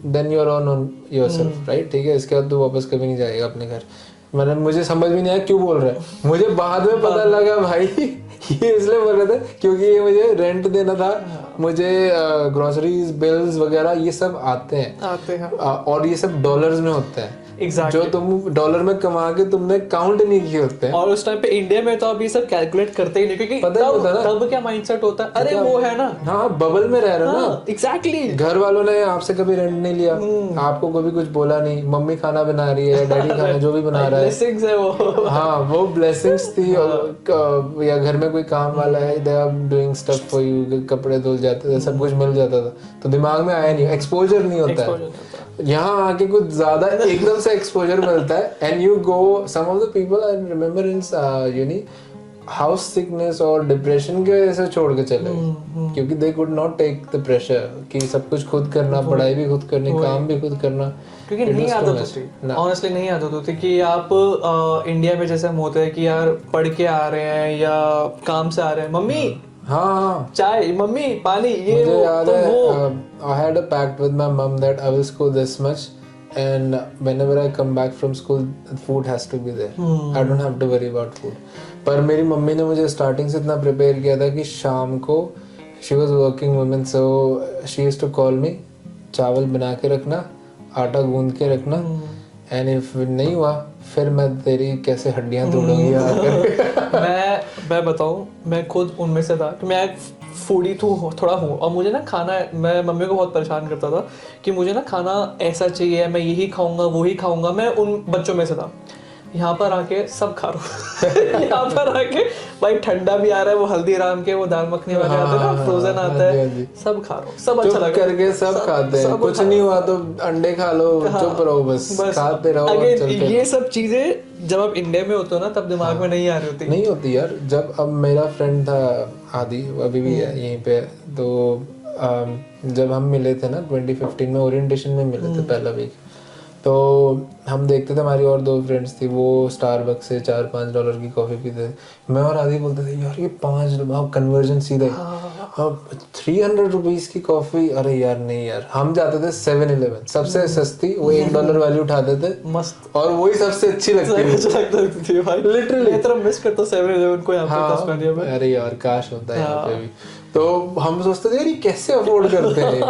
then you are on yourself, right, ठीक है, इसके बाद तू वापस कभी नहीं जाएगा अपने घर। मतलब मुझे समझ भी नहीं आया क्यों बोल रहा है, मुझे बाद में पता लगा भाई ये इसलिए बोल रहे थे क्योंकि ये मुझे रेंट देना था, मुझे ग्रोसरीज बिल्स वगैरह ये सब आते हैं और ये सब डॉलर्स में होते हैं, Exactly. जो तुम डॉलर में कमा के तुमने काउंट नहीं किए होते हैं। और उस टाइम पे इंडिया में तो आप ये सब कैलकुलेट करते ही नहीं, क्योंकि पता ही होता ना, तब क्या माइंडसेट होता है, अरे वो है ना, हाँ बबल में रह रहे हो ना, एग्जैक्टली। घर वालों ने आपसे कभी रेंट नहीं लिया, आपको कभी कुछ बोला नहीं, मम्मी खाना बना रही है, डैडी खाना जो भी बना रहा है, ब्लेसिंग्स है वो। हाँ वो ब्लेसिंग्स थी, या घर में कोई काम वाला है, they are doing stuff for you, कपड़े धुल जाते थे, सब कुछ मिल जाता था, तो दिमाग में आया नहीं, एक्सपोजर नहीं होता है। यहाँ आके कुछ ज्यादा एकदम से एक्सपोजर मिलता है, and you go, some of the people I remember in uni house sickness और डिप्रेशन की वजह से छोड़ के चले गए, क्योंकि they could not take the pressure कि सब कुछ खुद करना, पढ़ाई भी खुद करनी, काम भी खुद करना, क्योंकि नहीं आदत होती, ऑनेस्टली नहीं आदत होती कि आप इंडिया में जैसे हम होते हैं कि यार पढ़ के आ रहे हैं या काम से आ रहे हैं, मम्मी हाँ चाय, मम्मी पानी, ये मुझे याद तो है, वो। I had a pact with my mom that I will school this much, and whenever I come back from school, food has to be there. I don't have to worry about food. पर मेरी mummy ने मुझे starting से इतना prepare किया था कि शाम को, she was working woman, so she used to call me, चावल बना के रखना, आटा गूंद के रखना, एंड इफ नहीं हुआ फिर मैं तेरी कैसे हड्डियां तोड़ूंगी आकर। मैं बताऊं, मैं खुद उनमें से था कि मैं फूडी थोड़ा हूँ, और मुझे ना खाना, मैं मम्मी को बहुत परेशान करता था कि मुझे ना खाना ऐसा चाहिए, मैं यही खाऊंगा वही खाऊंगा, मैं उन बच्चों में से था। यहाँ पर आके सब खा रहा हूँ यहाँ पर आके भाई ठंडा भी आ रहा है, वो हल्दीराम के वो दाल मखनी वाले आते हैं ना, फ्रोजन आता है, सब खा रहा हूँ, सब अच्छा लगा करके सब खाते हैं, कुछ नहीं हुआ तो अंडे खा लो, चुप रहो, बस खाते रहो। ये सब चीजें जब आप इंडिया में होते हो ना तब दिमाग में नहीं आ रही होती, नहीं होती यार। जब अब मेरा फ्रेंड था आदि, अभी भी है यहीं पे, तो जब हम मिले थे ना 2015 में, ओरिएंटेशन में मिले थे पहला वीक, तो हम देखते थे, हमारी और 2 फ्रेंड्स थी, वो स्टारबक्स से $4-5 की कॉफी पीते थे। मैं और आदि बोलते थे यार ये 5 कन्वर्जन सीधे, अब 300 रुपीज की कॉफी, अरे यार नहीं यार। हम जाते थे 7-Eleven, सबसे सस्ती, वो $1 वाली उठाते थे, मस्त, और वही सबसे अच्छी लगती थी भाई, लिटरली। मैं तरह मिस करता 7-Eleven को यहाँ पे तस्मानिया में। अरे यार काश होता है यहाँ पे भी। तो हम सोचते थे यार ये कैसे अफोर्ड करते हैं।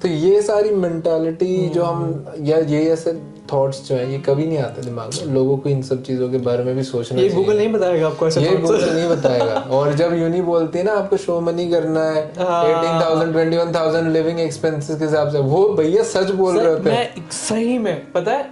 तो ये सारी मेंटालिटी जो हम, या ये ऐसे थॉट्स जो है, ये कभी नहीं आते दिमाग में। लोगों को इन सब चीजों के बारे में भी सोचना चाहिए। ये गूगल नहीं बताएगा आपको ऐसे, ये गूगल नहीं बताएगा। और जब यूनी बोलती है ना आपको शो मनी करना है 18,000 21,000 लिविंग एक्सपेंसेस के हिसाब से, वो भैया सच बोल रहे होते हैं। सही में पता है,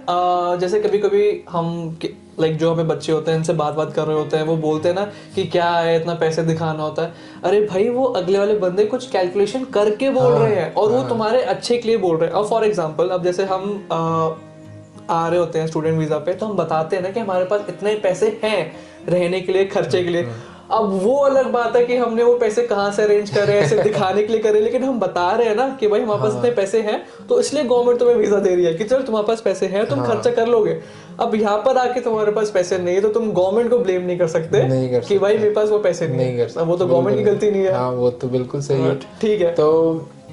जैसे कभी कभी हम लाइक जो हमें बच्चे होते हैं इनसे बात कर रहे होते हैं, वो बोलते हैं ना कि क्या है इतना पैसे दिखाना होता है। अरे भाई वो अगले वाले बंदे कुछ कैलकुलेशन करके बोल रहे हैं, और वो तुम्हारे अच्छे के लिए बोल रहे हैं। और फॉर एग्जांपल अब जैसे हम आ रहे होते हैं स्टूडेंट वीजा पे, तो हम बताते हैं ना कि हमारे पास इतने पैसे हैं रहने के लिए, खर्चे के लिए। अब वो अलग बात है कि हमने वो पैसे कहाँ से अरेंज कर रहे हैं, ऐसे दिखाने के लिए कर रहे हैं, लेकिन हम बता रहे हैं ना कि भाई हमारे पास इतने पैसे हैं, तो इसलिए गवर्नमेंट तुम्हें वीजा दे रही है कि चल तुम्हारे पास पैसे हैं, तुम खर्चा कर लोगे। अब यहाँ पर आके तुम्हारे पास पैसे नहीं है तो तुम गवर्नमेंट को ब्लेम नहीं कर सकते कि भाई मेरे पास वो पैसे नहीं है। वो तो गवर्नमेंट की गलती नहीं है। हाँ वो तो बिल्कुल सही है। ठीक है। तो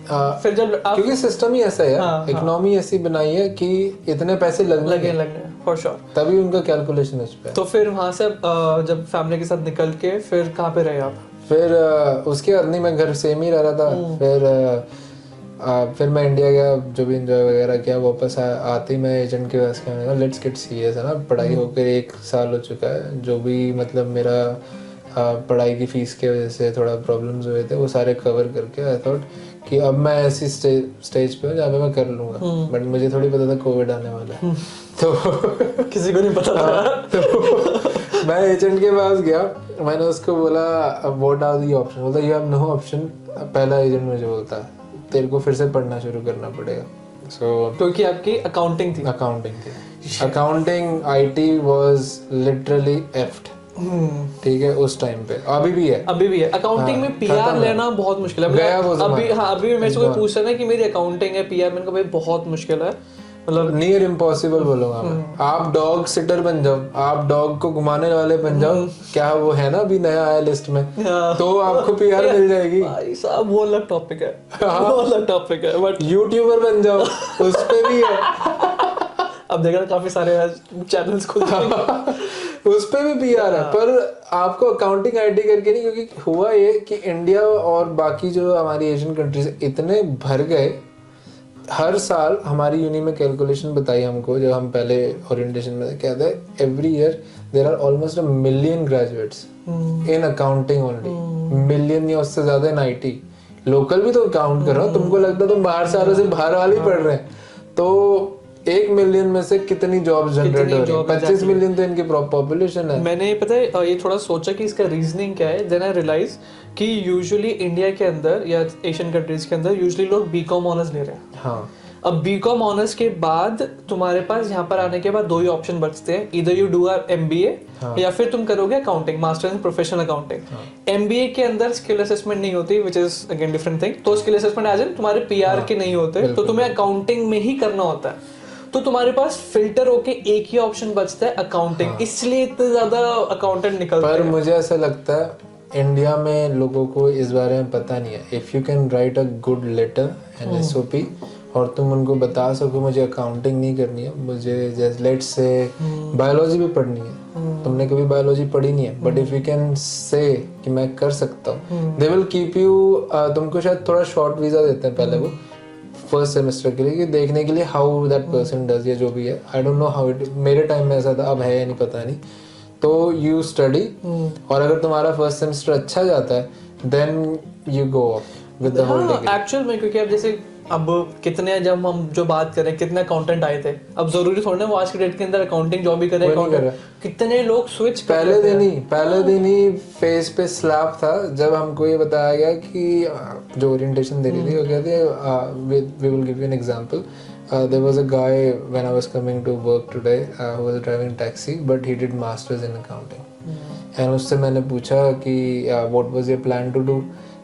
फिर जब क्योंकि सिस्टम ही ऐसा है, इकोनॉमी ऐसी बनाई है कि इतने पैसे लगने फॉर श्योर, तभी उनका कैलकुलेशन उस पे। तो फिर वहां से जब फैमिली के साथ निकल के फिर कहाँ पे रहे आप? फिर उसके बाद नहीं, मैं घर सेम ही रह रहा था। फिर मैं इंडिया गया, जो भी एंजॉय वगैरह किया, वापस आते ही मैं एजेंट के पास गया, लेट्स गेट सीरियस, है ना, पढ़ाई होकर 1 साल हो चुका है, जो भी मतलब मेरा पढ़ाई की फीस की वजह से थोड़ा प्रॉब्लम्स हुए थे वो सारे कवर करके आई थॉट कि अब मैं ऐसी स्टेज पे हूँ जहाँ पे मैं कर लूँगा। बट मुझे थोड़ी पता था कोविड आने वाला है, तो किसी को नहीं पता था। तो मैं एजेंट के पास गया, मैंने उसको बोला व्हाट आर दी ऑप्शन, बोलता यू हैव नो ऑप्शन। पहला एजेंट मुझे बोलता तेरे को फिर से पढ़ना शुरू करना पड़ेगा। क्योंकि आपकी अकाउंटिंग थी, अकाउंटिंग IT वाज लिटरली एफ्ड। ठीक है, उस टाइम पे अभी भी है अकाउंटिंग में PR लेना बहुत मुश्किल है। अभी मेरे से कोई पूछता है ना कि मेरी अकाउंटिंग है PR, मैंने कहा भाई बहुत मुश्किल है, मतलब नियर इम्पॉसिबल बोलूंगा मैं। आप डॉग सिटर बन जाओ, आप डॉग को घुमाने वाले बन जाओ, क्या वो है ना अभी नया आया लिस्ट में, तो आपको PR मिल जाएगी। भाई साहब वो अलग टॉपिक है, वो अलग टॉपिक है। बट यूट्यूबर बन जाओ, उस पे भी है। अब देखा काफी सारे चैनल्स खुल उस पे भी PR है, पर आपको अकाउंटिंग IT करके नहीं, क्योंकि हुआ ये कि इंडिया और बाकी जो हमारी एशियन कंट्रीज इतने भर गए। हर साल हमारी यूनि में कैलकुलेशन बताई हमको, जब हम पहले ओरिएंटेशन में कहते हैं every year there are almost 1 million graduates in accounting only, million या उससे ज्यादा इन IT। लोकल भी तो काउंट कर रहा हूँ, तुमको लगता है तुम बाहर से आ रहे हो, सिर्फ बाहर वाले ही पढ़ रहे हैं, तो 1 मिलियन में से कितनी जॉब जनरेट हो रही है? 25 मिलियन तो इनकी पॉपुलेशन है। मैंने पता है ये थोड़ा सोचा कि इसका रीजनिंग क्या है, देन आई रियलाइज कि यूजुअली इंडिया के अंदर या एशियन कंट्रीज के अंदर यूजुअली लोग BCom ऑनर्स ले रहे हैं। हाँ, अब BCom ऑनर्स के बाद तुम्हारे पास यहाँ पर आने के बाद 2 ही ऑप्शन बचते हैं, इधर यू डू MBA या फिर तुम करोगे accounting, master in professional accounting. MBA के अंदर स्किल असेसमेंट नहीं होती, which is again different thing. तो स्किल असेसमेंट एज इन तुम्हारे PR के नहीं होते, तो तुम्हें अकाउंटिंग में ही करना होता है। तो तुम्हारे पास फिल्टर होके एक ही ऑप्शन बचता है अकाउंटिंग, इसलिए इतने ज्यादा अकाउंटेंट निकलते हैं। पर मुझे ऐसा लगता है इंडिया में लोगों को इस बारे में पता नहीं है। If you can write a good letter and SOP और तुम उनको बता सको मुझे अकाउंटिंग नहीं करनी है, मुझे जैसे लेट्स से बायोलॉजी भी पढ़नी है, तुमने कभी बायोलॉजी पढ़ी नहीं है, but if you can say कि मैं कर सकता हूँ, दे विल कीप यू। तुमको शायद थोड़ा शॉर्ट वीजा देते हैं पहले वो फर्स्ट सेमेस्टर के लिए, कि देखने के लिए हाउ दैट पर्सन डज, या जो भी है। I don't know how it, मेरे टाइम में ऐसा था, अब है या नहीं पता नहीं। तो यू स्टडी और अगर तुम्हारा फर्स्ट सेमेस्टर अच्छा जाता है then you go off with the whole degree. Actual में क्योंकि अब जैसे अब कितने, जब हम जो बात करें कितने अकाउंटेंट आए थे, अब जरूरी थोड़ा ना वो आज के डेट के अंदर अकाउंटिंग जॉब भी करे, कितने लोग स्विच पहले दिन ही फेस पे स्लैप था जब हमको ये बताया गया कि जो ओरिएंटेशन दे रही थी वो कहती है we will give you an example. There was a guy when I was coming to work today who was driving taxi but he did masters in accounting and उससे मैंने पूछा कि what was your plan to do,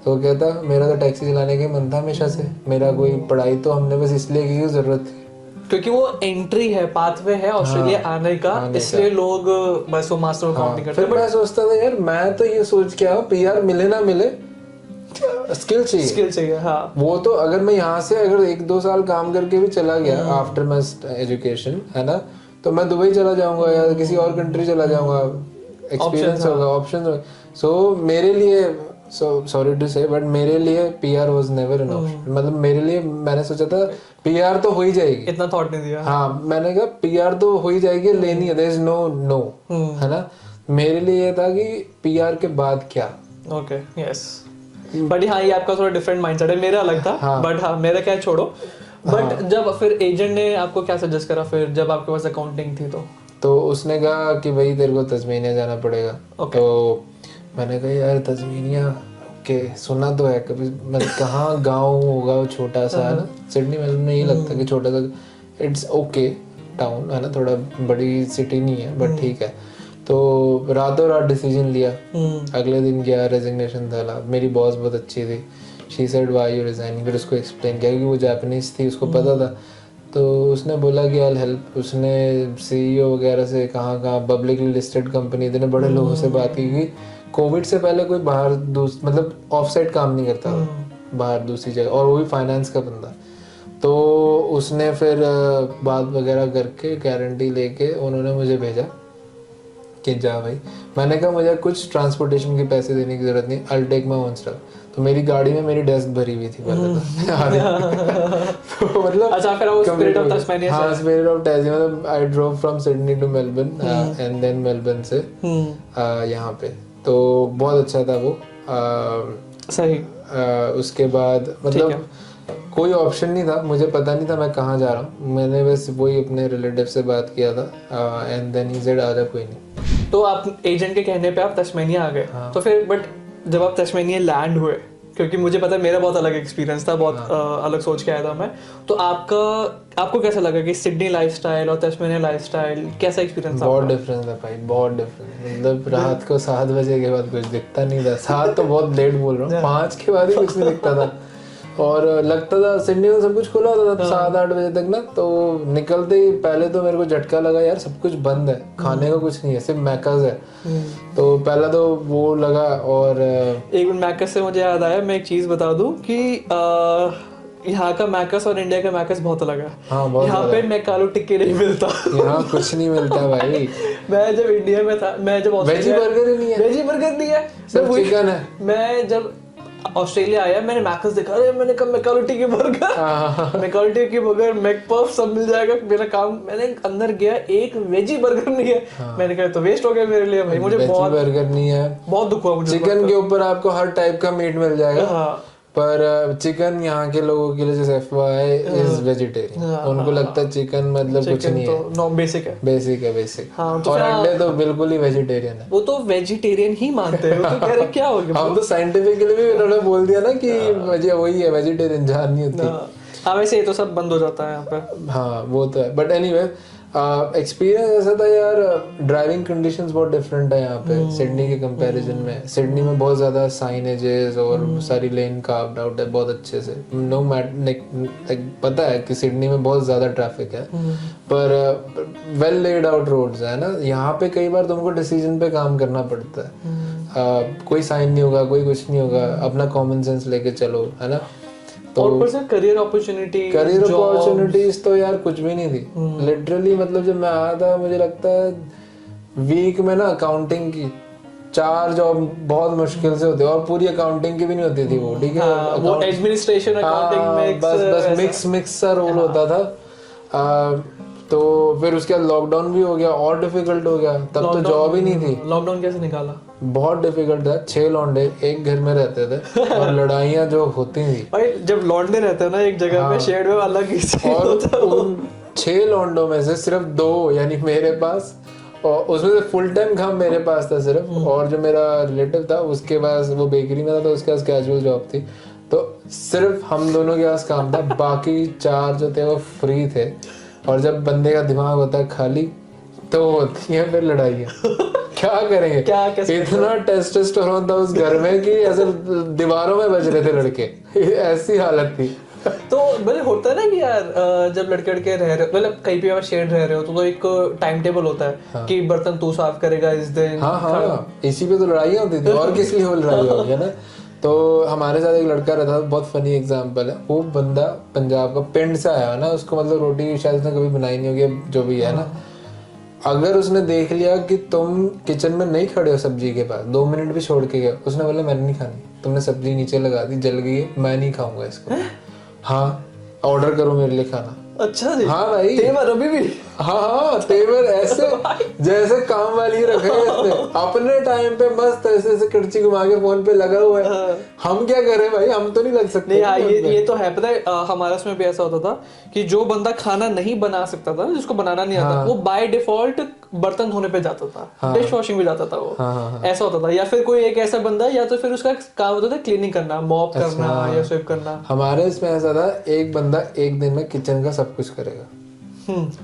तो वो कहता मेरा तो taxi चलाने का मन था हमेशा से, मेरा कोई पढ़ाई तो हमने बस इसलिए की जरूरत थी, क्योंकि वो एंट्री है, पाथवे है ऑस्ट्रेलिया आने का, इसलिए लोग बस वो मास्टर अकाउंटिंग करते हैं। फिर मैं सोचता था यार मैं तो ये सोच के आया PR मिले ना मिले स्किल चाहिए। हाँ, वो तो अगर मैं यहाँ से अगर 1-2 साल काम करके भी चला गया आफ्टर माय एजुकेशन, है ना, तो मैं दुबई चला जाऊंगा या किसी और कंट्री चला जाऊंगा, एक्सपीरियंस होगा, ऑप्शन होगा। सो मेरे लिए सॉरी टू से बट मेरे लिए PR was never an option. मतलब मेरे लिए मैंने सोचा था PR तो हो ही जाएगी, इतना थॉट नहीं दिया। हाँ, मैंने कहा PR तो हो ही जाएगी, लेनी है, देयर इज नो, है ना। मेरे लिए ये था कि PR के बाद क्या। ओके, यस, बट हाँ ये आपका थोड़ा डिफरेंट माइंडसेट है, मेरा अलग था। बट हाँ मेरा क्या छोड़ो। बट जब फिर एजेंट ने आपको क्या सजेस्ट करा फिर जब आपके पास अकाउंटिंग थी, तो उसने कहा कि भाई तेरे को तस्मीनिया जाना पड़ेगा। तो मैंने कहा यार तस्मीनिया के सुना तो है कभी, मतलब कहाँ गाँव होगा छोटा सा, है ना, सिडनी में नहीं लगता कि छोटा सा, इट्स ओके टाउन है ना, थोड़ा बड़ी सिटी नहीं है बट ठीक है। तो रातों रात डिसीजन लिया, अगले दिन गया, रेजिग्नेशन डाला। मेरी बॉस बहुत अच्छी थी, she said why you resigning, फिर उसको एक्सप्लेन किया क्योंकि वो जापानीज थी, उसको पता था। तो उसने बोला कि आई हेल्प। उसने सीईओ वगैरह से कहाँ कहाँ पब्लिकली लिस्टेड कंपनी इतने बड़े लोगों से बात की कि कोविड से पहले कोई बाहर मतलब ऑफ साइड काम नहीं करता था बाहर दूसरी जगह, और वो भी फाइनेंस का बंदा। तो उसने फिर बात वगैरह करके गारंटी लेके उन्होंने मुझे भेजा कि जा भाई। मैंने कहा मुझे कुछ ट्रांसपोर्टेशन के पैसे देने की जरूरत नहीं, I take my own stuff. तो मेरी गाड़ी में मेरी डेस्क भरी हुई थी पहले तो मतलब अच्छा, फिर वो स्पिरिट ऑफ तस्मानिया से, हाँ स्पिरिट ऑफ टैस्मानिया, मतलब I drove from Sydney to Melbourne and then Melbourne से यहाँ पे। तो बहुत अच्छा था वो। सही। उसके बाद मतलब कोई ऑप्शन नहीं था, मुझे पता नहीं था मैं कहाँ जा रहा हूँ। मैंने बस वही अपने रिलेटिव से बात किया था एंड देन ही सेड आजा कोई नहीं। तो आप एजेंट के कहने पे आप तस्मानिया आ गए। तो फिर बट जब आप तस्मानिया लैंड हुए, क्योंकि मुझे पता है मेरा बहुत अलग एक्सपीरियंस था, बहुत अलग सोच के आया था मैं, तो आपको कैसा लगा कि सिडनी लाइफस्टाइल और तस्मानिया लाइफस्टाइल कैसा एक्सपीरियंस था? बहुत डिफरेंस है भाई, बहुत डिफरेंस। मतलब रात को 7 बजे के बाद कुछ दिखता नहीं था। 7 तो बहुत लेट बोल रहा हूँ, 5 के बाद ही कुछ नहीं दिखता था। और लगता था सिडनी में सब कुछ खुला होता था 7-8 बजे तक ना। तो निकलते ही पहले तो मेरे को झटका लगा, यार सब कुछ बंद है, खाने को कुछ नहीं है, सिर्फ मैकाज है। तो पहला तो वो लगा। और एक मिनट, मैकस से मुझे याद आया, मैं एक चीज बता दूं कि यहाँ का मैकस और इंडिया का मैकस बहुत अलग है। हाँ, यहाँ पे मैकालो टिक्के नहीं मिलता। यहाँ कुछ नहीं मिलता भाई। मैं जब इंडिया में था, मैं जब वेजी बर्गर ही नहीं है, वेजी बर्गर नहीं है, सब चिकन है। मैं जब ऑस्ट्रेलिया आया, मैंने मैकस देखा, अरे मैंने कहा मैकालो टिक्के बर्गर, मैकालो टिक्के बर्गर, मैकपफ सब मिल जाएगा, मेरा काम। मैंने अंदर गया, एक वेजी बर्गर नहीं है। मैंने कहा तो वेस्ट हो गया मेरे लिए भाई। मुझे बहुत बर्गर नहीं है, बहुत दुख हुआ मुझे। चिकन के ऊपर आपको हर टाइप का मीट मिल जाएगा, पर चिकन यहाँ के लोगों के लिए जैसे FYI इज वेजिटेरियन। उनको लगता है चिकन मतलब कुछ नहीं है, तो बेसिक है, बेसिक है, बेसिक। हाँ, तो और अंडे तो बिल्कुल ही वेजिटेरियन है। वो तो वेजिटेरियन ही मानते हैं। वो तो कह रहे क्या हो गया, हम तो साइंटिफिकली भी उन्होंने बोल दिया ना कि वही है वेजिटेरियन, जान नहीं होती। हाँ वैसे ये तो सब बंद हो जाता है यहाँ पे। हाँ वो तो है, बट एनीवे एक्सपीरियंस ऐसा था यार। ड्राइविंग कंडीशंस बहुत डिफरेंट है यहाँ पे सिडनी के कंपैरिजन में। सिडनी में बहुत ज़्यादा साइनेजेस और सारी लेन कार्व्ड आउट है बहुत अच्छे से। नो पता है कि सिडनी में बहुत ज़्यादा ट्रैफिक है, पर वेल लेड आउट रोड्स है ना। यहाँ पे कई बार तुमको डिसीजन पे काम करना पड़ता है। कोई साइन नहीं होगा, कोई कुछ नहीं होगा, अपना कॉमन सेंस लेके चलो, है ना। तो और पर करियर अपॉर्चुनिटीज तो यार कुछ भी नहीं थी लिटरली। मतलब जब मैं आया था, मुझे लगता है वीक में ना अकाउंटिंग की 4 जॉब बहुत मुश्किल से होती है, और पूरी अकाउंटिंग की भी नहीं होती थी वो, ठीक है। वो एडमिनिस्ट्रेशन अकाउंटिंग बस मिक्स सा रोल होता था। तो फिर उसके बाद लॉकडाउन भी हो गया और डिफिकल्ट हो गया, तब तो जॉब ही नहीं थी। लॉकडाउन कैसे निकाला? बहुत डिफिकल्ट था। 6 लौंडे एक घर में रहते थे और लड़ाइयाँ जो होती थी भाई, जब लौंडे रहते हैं ना एक जगह पे शेड में, अलग ही और उन 6 लौंडों में से सिर्फ 2 यानी मेरे पास, और उसमें से फुल टाइम काम मेरे पास था सिर्फ, और जो मेरा रिलेटिव था उसके पास, वो बेकरी में था तो उसके पास कैजुअल जॉब थी। तो सिर्फ हम दोनों के पास काम था, बाकी 4 जो थे वो फ्री थे। और जब बंदे का दिमाग होता है खाली, तो होती है फिर लड़ाइयाँ। क्या करेंगे, इतना टेस्टोस्टेरोन था उस घर में कि ऐसे दीवारों में बज रहे थे लड़के, ऐसी हालत थी। तो मतलब होता है ना कि यार जब लड़के लड़के रह रहे, मतलब कहीं पे शेड रह रहे हो तो एक टाइम टेबल होता है कि बर्तन तू साफ करेगा इस दिन। हाँ, इसी पे तो लड़ाइयाँ होती थी, और किस लिए वो लड़ाई होगी, है ना। तो हमारे साथ एक लड़का रहता था, बहुत फनी एग्जांपल है। वो बंदा पंजाब का, पिंड से आया ना, उसको मतलब रोटी शायद उसने कभी बनाई नहीं होगी, जो भी है ना। अगर उसने देख लिया कि तुम किचन में नहीं खड़े हो सब्जी के पास, 2 मिनट भी छोड़ के गया, उसने बोला मैंने नहीं खानी, तुमने सब्जी नीचे लगा दी, जल गई है, मैं नहीं खाऊंगा इसको। हाँ, ऑर्डर करो मेरे लिए खाना। अच्छा जी। हाँ भाई, तेवर अभी भी। हाँ तेवर ऐसे जैसे काम वाली रखे हैं इसने। अपने टाइम पे मस्त ऐसे ऐसे करची घुमा के फोन पे लगा हुआ है। हम क्या करें भाई, हम तो नहीं लग सकते। नहीं, हाँ, ये तो है। पता है हमारा उसमें भी ऐसा होता था कि जो बंदा खाना नहीं बना सकता था, जिसको बनाना नहीं आता, वो बाय डिफॉल्ट बर्तन धोने पे जाता था, डिश वॉशिंग में जाता था वो। ऐसा होता था। या फिर कोई एक ऐसा बंदा, या तो फिर उसका काम होता था क्लीनिंग करना, मॉप करना या स्वीप करना। हमारे इसमें ऐसा था, एक बंदा एक दिन में किचन का सब कुछ करेगा।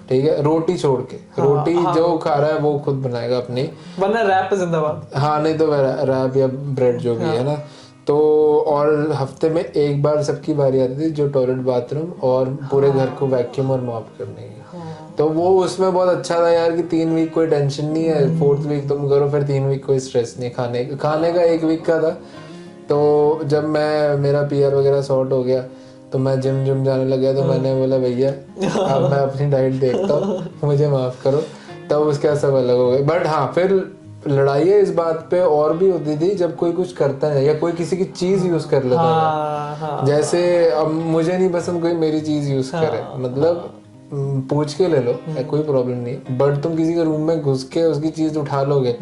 ठीक है, रोटी छोड़ के, रोटी जो खा रहा है वो खुद बनाएगा अपनी, वरना रैप पे जिंदाबाद। हाँ नहीं तो रैप या ब्रेड जो भी है ना। तो और हफ्ते में एक बार सबकी बारी आती थी जो टॉयलेट बाथरूम और पूरे घर को वैक्यूम और मॉप करने की। तो वो उसमें बहुत अच्छा था यार कि 3 वीक कोई टेंशन नहीं है, 4th वीक तुम करो, फिर 3 वीक कोई स्ट्रेस नहीं, खाने का 1 वीक का था। तो जब मेरा पीआर वगैरह सॉर्ट हो गया तो मैं जिम जाने लग गया, तो मैंने बोला भैया अब मैं अपनी डाइट देखता हूँ, मुझे माफ करो। तब उसका सब अलग हो गया। बट हाँ, फिर लड़ाइयाँ इस बात पे और भी होती थी जब कोई कुछ करता है या कोई किसी की चीज यूज कर लेता है। जैसे अब मुझे नहीं पसंद कोई मेरी चीज यूज करे, मतलब पूछ के ले लो, कोई प्रॉब्लम नहीं, बट तुम किसी के रूम में घुस के उसकी चीज उठा लोगे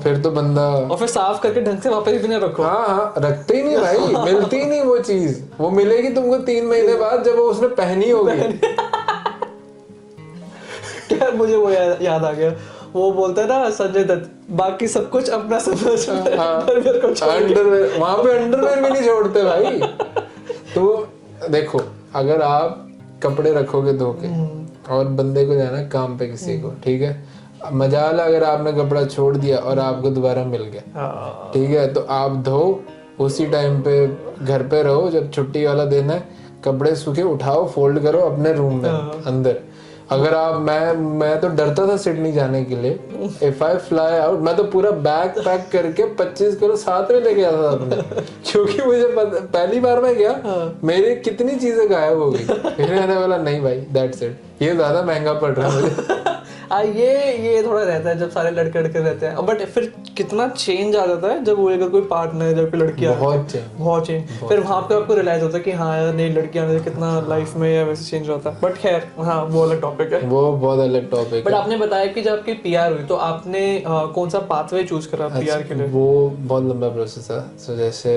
फिर तो बंदा, और फिर साफ करके ढंग से वापस भी नहीं रखो। हाँ रखते ही नहीं भाई, मिलती ही नहीं वो चीज, वो मिलेगी तुमको 3 महीने बाद जब वो उसने पहनी होगी। यार मुझे वो याद आ गया, वो बोलता है ना संजय दत्त, बाकी सब कुछ अपना समझ, अंडरवेयर, वहां पे अंडरवेयर भी नहीं छोड़ते भाई। तो देखो, अगर आप कपड़े रखोगे धो के और बंदे को जाना काम पे किसी को, ठीक है, मजाल अगर आपने कपड़ा छोड़ दिया और आपको दोबारा मिल गया, ठीक है, तो आप धो, उसी टाइम पे घर पे रहो, जब छुट्टी वाला दिन है कपड़े सूखे उठाओ, फोल्ड करो अपने रूम में अंदर। अगर आप मैं तो डरता था सिडनी जाने के लिए, इफ आई फ्लाई आउट मैं तो पूरा बैग पैक करके 25 किलो साथ में लेके आता था अपने, क्योंकि मुझे पहली बार मैं गया मेरी कितनी चीजें गायब हो गई। फिर मैंने बोला नहीं भाई, दैट्स इट, ये ज्यादा महंगा पड़ रहा है मुझे। ये थोड़ा रहता है जब सारे लड़के रहते हैं, बट फिर कितना चेंज आ जाता है जब वो अगर कोई पार्टनर जब कोई लड़की बहुत चेंज, फिर वहाँ पे आपको रियलाइज होता है कि हाँ यार नई लड़कियां आने से कितना लाइफ में या वैसे चेंज होता है। बट खैर हाँ, वो अलग टॉपिक है, वो बहुत अलग टॉपिक है। बट आपने बताया कि जब आपकी पीआर हुई तो आपने कौन सा पाथवे चूज करा पीआर के लिए? वो बहुत लंबा प्रोसेस था। सो जैसे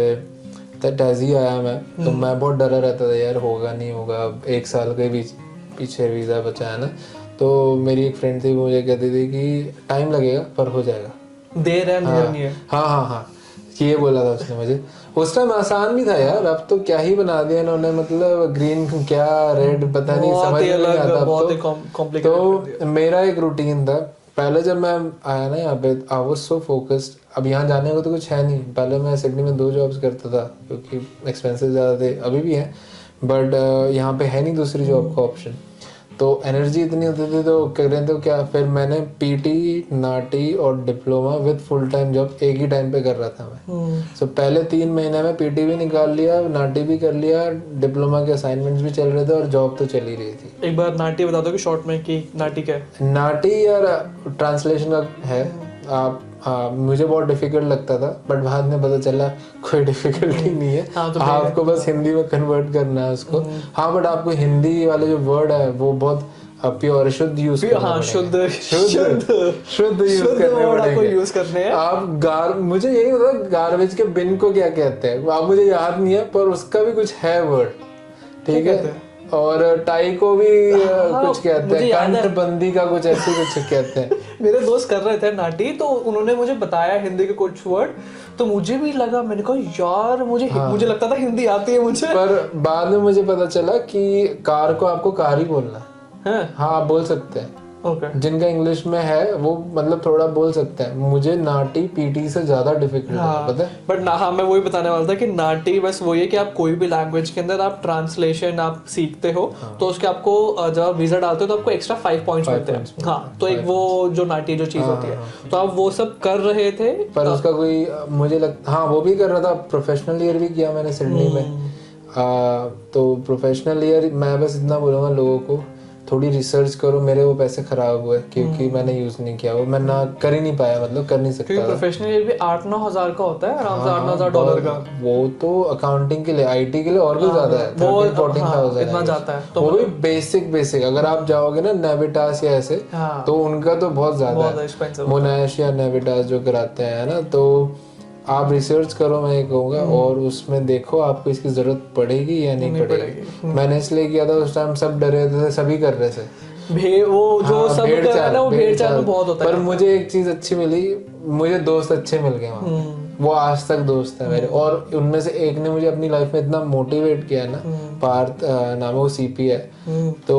टैजी आया मैं, तो मैं बहुत डरा रहता था यार, होगा नहीं होगा, 1 साल के पीछे वीज़ा बचा है ना। तो मेरी एक फ्रेंड थी, वो मुझे कहती थी कि टाइम लगेगा पर हो जाएगा, देर है नहीं है। हाँ ये बोला था उसने मुझे। उस टाइम आसान भी था यार, अब तो क्या ही बना दिया इन्होंने, मतलब ग्रीन क्या रेड पता नहीं, समझ में नहीं आता अब तो मेरा एक रूटीन था पहले जब मैं आया ना यहाँ पे, आई वाज सो फोकस्ड। अब यहाँ जाने को तो कुछ है नहीं, पहले मैं सिडनी में 2 जॉब्स करता था क्योंकि एक्सपेंसेस ज़्यादा थे, अभी भी हैं, बट यहाँ पे है नहीं दूसरी जॉब का ऑप्शन, तो एनर्जी इतनी होती थी तो करें तो क्या। फिर मैंने पीटी, नाटी और diploma with full time job एक ही टाइम पे कर रहा था मैं। सो पहले 3 महीने में पीटी भी निकाल लिया, नाटी भी कर लिया, डिप्लोमा के असाइनमेंट्स भी चल रहे थे और जॉब तो चल ही रही थी। एक बार नाटी बता दो कि शॉर्ट में कि नाटी क्या है? नाटी यार ट्रांसलेशन का है, आप हाँ मुझे बहुत डिफिकल्ट लगता था, बट बाद में पता चला कोई डिफिकल्टी नहीं है। तो आपको बस हिंदी में कन्वर्ट करना है उसको। हाँ बट आपको हिंदी वाले जो वर्ड है वो बहुत प्योर शुद्ध यूज शुद्ध यूज करने हैं आप। मुझे यही होता है गार्बेज के बिन को क्या कहते हैं, आप मुझे याद नहीं है, पर उसका भी कुछ है वर्ड, ठीक है। और टाई को भी कुछ कहते हैं, कंठबंदी का कुछ ऐसे कुछ कहते हैं। मेरे दोस्त कर रहे थे नाटी, तो उन्होंने मुझे बताया हिंदी के कुछ वर्ड, तो मुझे भी लगा, मैंने कहा यार मुझे लगता था हिंदी आती है मुझे, पर बाद में मुझे पता चला कि कार को आपको कार ही बोलना है। हाँ आप बोल सकते हैं, जिनका इंग्लिश में है वो मतलब थोड़ा बोल सकता है। मुझे नाटी पीटी से ज्यादा डिफिकल्ट है, पता है। बट हाँ मैं वही बताने वाला था कि नाटी बस वही है कि आप कोई भी लैंग्वेज के अंदर आप ट्रांसलेशन आप सीखते हो, तो उसके आपको जब आप वीजा डालते हो तो आपको एक्स्ट्रा 5 पॉइंट्स मिलते हैं। हाँ तो एक वो जो नाटी जो चीज होती है, तो आप वो सब कर रहे थे। पर उसका कोई मुझे लगता, हाँ वो भी कर रहा था। प्रोफेशनल ईयर भी किया मैंने सिडनी में। तो प्रोफेशनल ईयर मैं बस इतना बोलूँगा लोगों को, थोड़ी रिसर्च करो। मेरे वो पैसे खराब हुए क्योंकि मैंने यूज नहीं किया, वो मैं ना कर ही नहीं पाया, मतलब कर नहीं सकता। प्रोफेशनल ईयर भी 8-9 हजार का होता है, आराम से 8-9 हजार डॉलर का। वो तो अकाउंटिंग के लिए, आईटी के लिए और भी ज्यादा है, 13-14,000 इतना जाता है। तो वो भी बेसिक अगर आप जाओगे ना नेविटास या ऐसे, तो उनका तो बहुत ज्यादा है। मोनाश या नेविटास जो कराते हैं ना, तो आप रिसर्च करो मैं ये कहूँगा, और उसमें देखो आपको इसकी जरूरत पड़ेगी या नहीं पड़ेगी। मैंने इसलिए किया था, उस टाइम सब डरे थे, सभी कर रहे थे वो जो सब कर रहा है ना, वो भेड़ चाल में बहुत होता है। पर मुझे एक चीज अच्छी मिली, मुझे दोस्त अच्छे मिल गए वहाँ। वो आज तक दोस्त है मेरे। और उनमें से एक ने मुझे अपनी लाइफ में इतना मोटिवेट किया है ना, पार्थ नाम है, वो सीपी है। तो